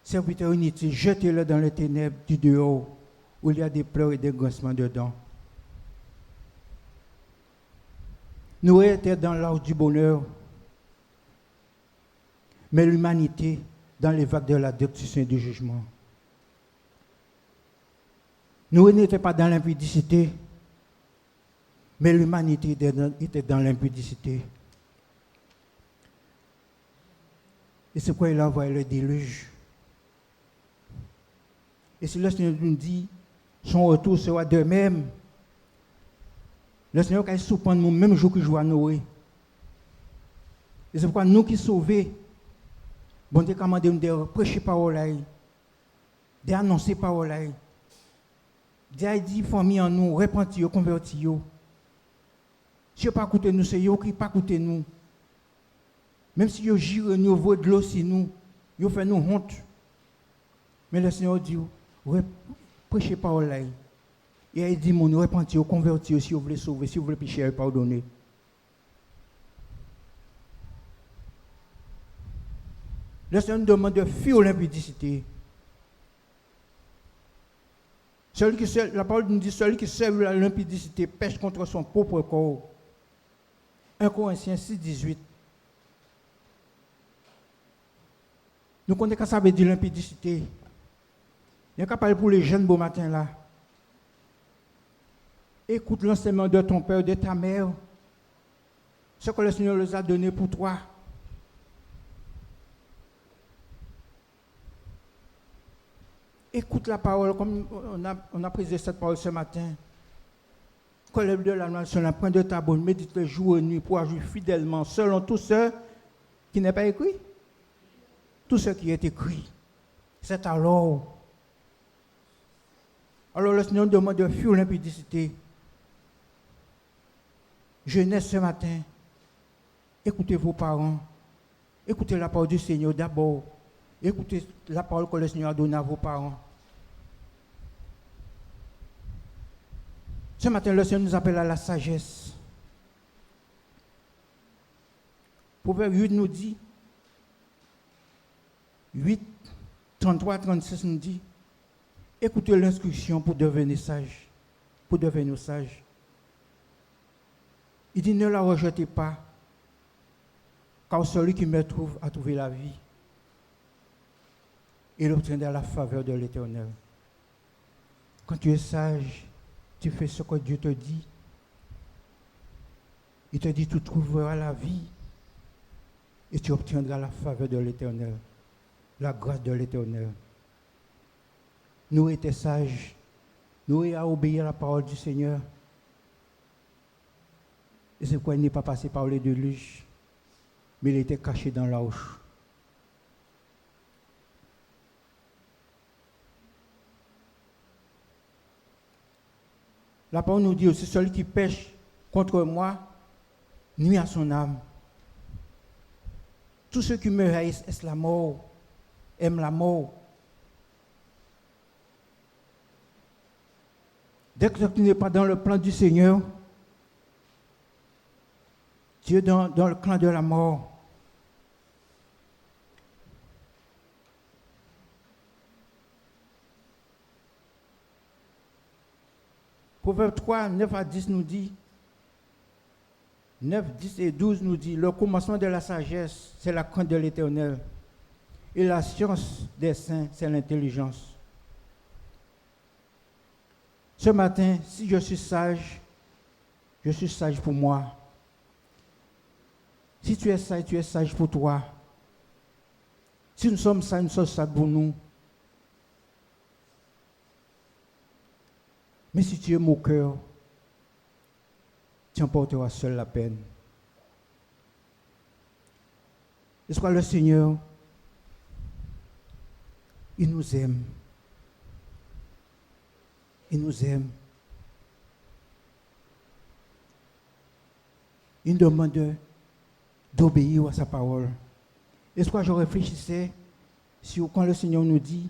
serviteur inutile, jetez-le dans les ténèbres du dehors, où il y a des pleurs et des grincements dedans. Noé était dans l'arche du bonheur, mais l'humanité dans les vagues de la destruction et du jugement. Noé n'était pas dans l'impudicité, mais l'humanité était dans l'impudicité. Et c'est pourquoi il a envoyé le déluge. Et si le Seigneur nous dit, son retour sera de même. Le Seigneur va surprendre nous, même jour que je vois Noé. Et c'est pourquoi nous qui sommes sauvés, bon Dieu commande nous de prêcher parole, d'annoncer parole. Dieu dit, famille en nous, repentir, convertir. Si vous pas écouté nous, c'est eux qui pas écouté nous. Même si vous girez nous, vous de l'eau sur nous, vous faites nous honte. Mais le Seigneur dit, prêchez parole là. Et il dit, mon repentir, convertir, si vous voulez sauver, si vous voulez pécher, pardonner. Le Seigneur nous demande de fuir l'impudicité. La parole nous dit, celui qui sert l'impudicité pêche contre son propre corps. 1 Corinthiens 6, 18. Nous connaissons que ça veut dire l'impudicité. Il y a qu'à parler pour les jeunes beau matin là. Écoute l'enseignement de ton père, de ta mère. Ce que le Seigneur les a donné pour toi. Écoute la parole, comme on a pris cette parole ce matin. Collègue de la noix sur la pointe de ta bonne, médite le jour et nuit pour agir fidèlement selon tout ce qui n'est pas écrit. Tout ce qui est écrit, c'est alors Alors le Seigneur nous demande de fuir l'impudicité. Jeunesse ce matin, écoutez vos parents, écoutez la parole du Seigneur d'abord, écoutez la parole que le Seigneur a donnée à vos parents. Ce matin, le Seigneur nous appelle à la sagesse. Proverbe 8 nous dit, 8, 33, 36 nous dit, écoutez l'instruction pour devenir sage, pour devenir sage. Il dit, ne la rejetez pas, car celui qui me trouve a trouvé la vie. Il obtiendra la faveur de l'Éternel. Quand tu es sage, tu fais ce que Dieu te dit. Il te dit, tu trouveras la vie et tu obtiendras la faveur de l'Éternel, la grâce de l'Éternel. Nous étions sages, nous avons obéi à la parole du Seigneur. Et c'est pourquoi il n'est pas passé par les déluges, mais il était caché dans la roche. La parole nous dit aussi, celui qui pêche contre moi nuit à son âme. Tous ceux qui me haïssent la mort, aiment la mort. Dès que tu n'es pas dans le plan du Seigneur, tu es dans le clan de la mort. Proverbe 3, 9 à 10 nous dit, 9, 10 et 12 nous dit, le commencement de la sagesse, c'est la crainte de l'Éternel. Et la science des saints, c'est l'intelligence. Ce matin, si je suis sage pour moi. Si tu es sage pour toi. Si nous sommes sages pour nous. Mais si tu es moqueur, tu emporteras seul la peine. Est-ce que le Seigneur, il nous aime. Il nous aime. Il nous demande d'obéir à sa parole. Est-ce que je réfléchissais sur quand le Seigneur nous dit,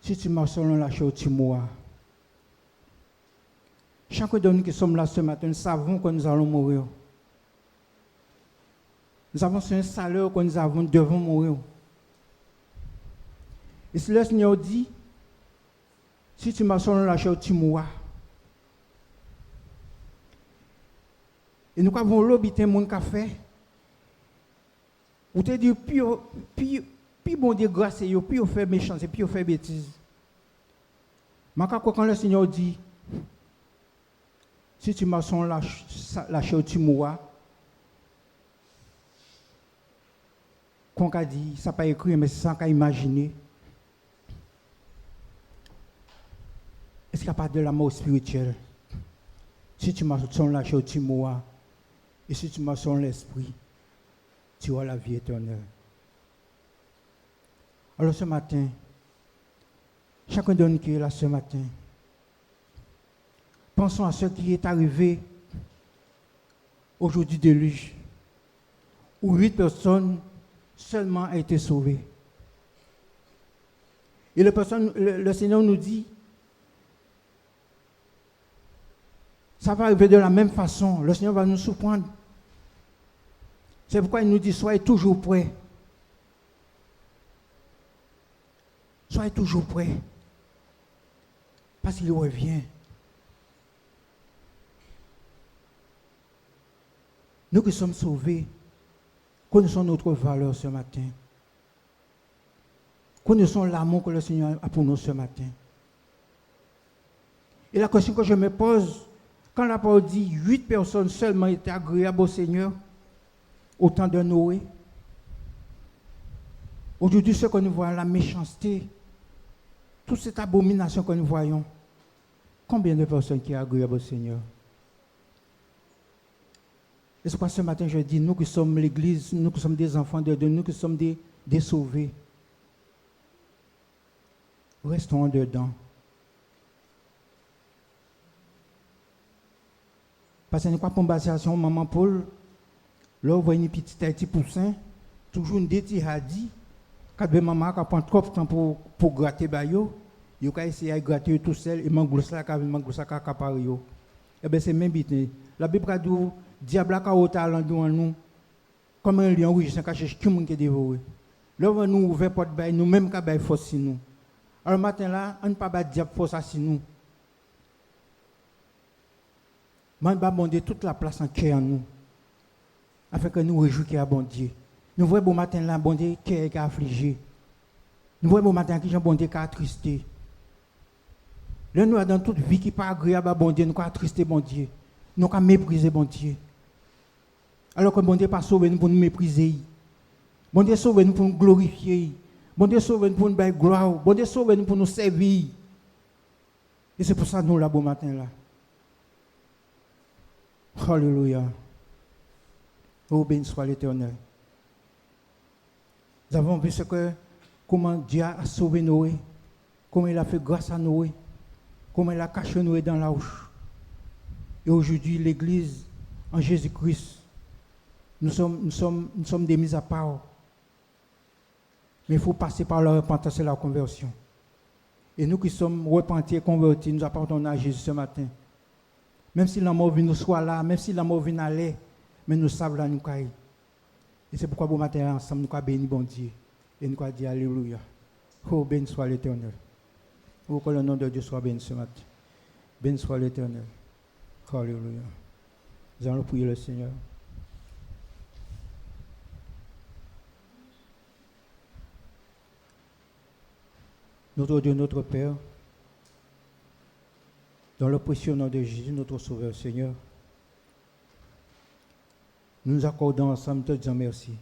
si tu marches selon la chair, tu mourras. Chacun de nous qui sommes là ce matin, nous savons que nous allons mourir. Nous avons un salaire que nous devons mourir. Et si le Seigneur dit, si tu marches selon la chair, tu mourras. Et nous avons l'obité mon café. Ou te dit, puis bon Dieu grâce, puis on fait méchance, puis on fait bêtise. Mais quand le Seigneur dit, si tu marches selon la chair, tu mourras. Qu'on a dit, ça n'a pas écrit, mais c'est ça qu'on a imaginé. Est-ce qu'il n'y a pas de la mort spirituelle? Si tu marches selon la chair, tu mourras. Et si tu marches selon l'esprit, tu auras la vie éternelle. Alors ce matin, chacun de nous qui est là ce matin, pensons à ce qui est arrivé aujourd'hui déluge, où 8 personnes seulement ont été sauvées. Et le Seigneur nous dit, ça va arriver de la même façon. Le Seigneur va nous surprendre. C'est pourquoi il nous dit, soyez toujours prêts. Soyez toujours prêts. Parce qu'il revient. Nous qui sommes sauvés, connaissons notre valeur ce matin. Connaissons l'amour que le Seigneur a pour nous ce matin. Et la question que je me pose, quand la parole dit 8 personnes seulement étaient agréables au Seigneur, au temps de Noé. Aujourd'hui, ce que nous voyons, la méchanceté, toute cette abomination que nous voyons, combien de personnes qui sont agréables au Seigneur? Et c'est pourquoi ce matin, je dis, nous qui sommes l'Église, nous qui sommes des enfants de Dieu, nous qui sommes des sauvés, restons dedans. Parce que nous pas pour basation maman Paul, là on voit une petite poussin, toujours une déti a dit, quand maman a prend trop de temps pour gratter bayo, il a essayé de gratter tout seul et mangou ça accaparer yo. Eh ben c'est même bité. La Bible a dit diable a au talent devant nous comme un lion rouge sans cacher tout monde qui dévoré. Là on nous ouvrir porte bail nous même ka bail force si nous. Alors matin là, on ne pas battre diable force si nous. Man va bonder toute la place en cœur en nous. Afin que nous réjouissions à bon Dieu. Nous voyons bon matin là, bon Dieu qui est affligé. Nous voyons bon matin qui est bon Dieu qui est attristé. Là, nous, dans toute vie qui n'est pas agréable à bon Dieu, nous sommes attristés, bon Dieu. Nous sommes méprisés, bon Dieu. Alors que bon Dieu pas sauvé nous pour nous mépriser. Bon Dieu sauvé nous pour nous glorifier. Bon Dieu sauvé nous pour nous faire gloire. Bon Dieu sauvé nous pour nous servir. Et c'est pour ça que nous, là, bon matin, là. Alléluia. Oh, béni soit l'Éternel. Nous avons vu comment Dieu a sauvé Noé, comment il a fait grâce à Noé, comment il a caché Noé dans la roche. Et aujourd'hui, l'Église, en Jésus-Christ, nous sommes des mises à part. Mais il faut passer par la repentance et la conversion. Et nous qui sommes repentis et convertis, nous appartenons à Jésus ce matin. Même si la mort vient nous soit là, même si la mort vient aller, mais nous savons là nous caille. Et c'est pourquoi bon matin ensemble nous avons béni bon Dieu. Et nous avons dit Alléluia. Oh, béni soit l'Éternel. Oh, que le nom de Dieu soit béni ce matin. Béni soit l'Éternel. Alléluia. Nous allons prier le Seigneur. Notre Dieu, notre Père, dans le précieux nom de Jésus, notre Sauveur, Seigneur, nous nous accordons ensemble, te disant merci.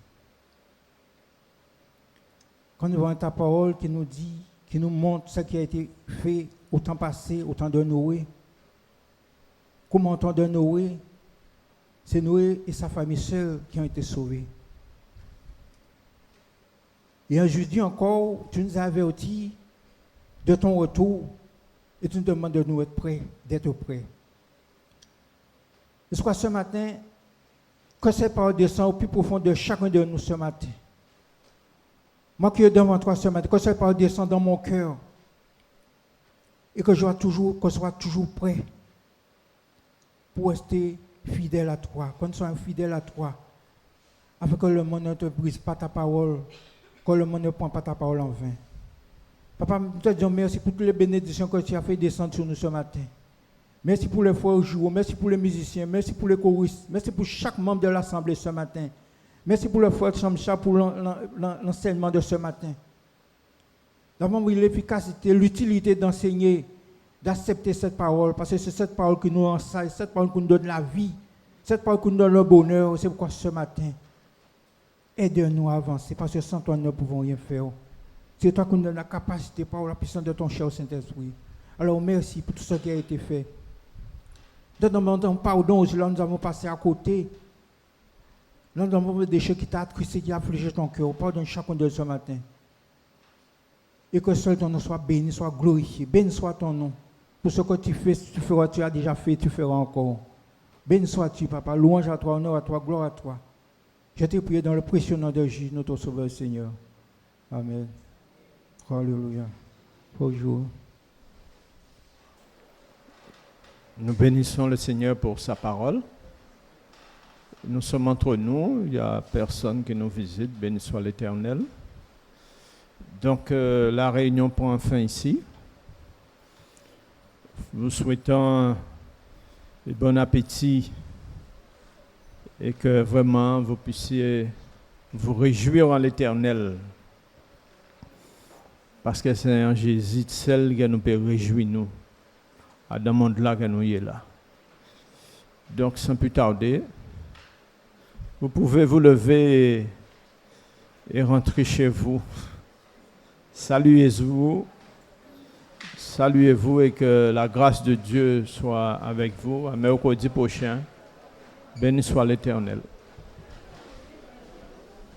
Quand nous voyons ta parole qui nous dit, qui nous montre ce qui a été fait au temps passé, au temps de Noé, comment au temps de Noé, c'est Noé et sa famille seule qui ont été sauvés. Et aujourd'hui encore, tu nous as avertis de ton retour et tu nous demandes de nous être prêts, d'être prêts. Et ce matin, que cette parole descende au plus profond de chacun de nous ce matin. Moi qui est devant toi ce matin, que cette parole descende dans mon cœur et que je sois toujours prêt pour rester fidèle à toi, qu'on soit fidèle à toi, afin que le monde ne te brise pas ta parole, que le monde ne prend pas ta parole en vain. Papa, nous te disons merci pour toutes les bénédictions que tu as fait descendre sur nous ce matin. Merci pour les frères au jour, merci pour les musiciens, merci pour les choristes, merci pour chaque membre de l'Assemblée ce matin. Merci pour le frère Chamcha pour l'enseignement de ce matin. Nous avons l'efficacité, l'utilité d'enseigner, d'accepter cette parole, parce que c'est cette parole qui nous enseigne, cette parole qui nous donne la vie, cette parole qui nous donne le bonheur. C'est pourquoi ce matin, aide-nous à avancer, parce que sans toi, nous ne pouvons rien faire. C'est toi qui nous donne la capacité par la puissance de ton cher Saint-Esprit. Alors merci pour tout ce qui a été fait. Nous demandons pardon, là nous avons passé à côté. Nous avons des choses qui t'ont attristé, qui ont affligé ton cœur. Pardonne chacun de ce matin. Et que seul ton nom soit béni, soit glorifié. Béni soit ton nom. Pour ce que tu fais, tu feras, tu as déjà fait, tu feras encore. Béni sois-tu, Papa. Louange à toi, honneur à toi, gloire à toi. Je te prie dans le précieux nom de Jésus, notre Sauveur Seigneur. Amen. Alléluia. Bonjour. Nous bénissons le Seigneur pour sa parole. Nous sommes entre nous, il n'y a personne qui nous visite, béni soit l'Éternel. Donc la réunion prend fin ici. Nous souhaitons bon appétit et que vraiment vous puissiez vous réjouir en l'Éternel. Parce que c'est en Jésus seul qui nous peut réjouir nous. À dans le monde là que nous y est là. Donc sans plus tarder, vous pouvez vous lever et rentrer chez vous. Saluez-vous et que la grâce de Dieu soit avec vous. À mercredi prochain. Béni soit l'Éternel.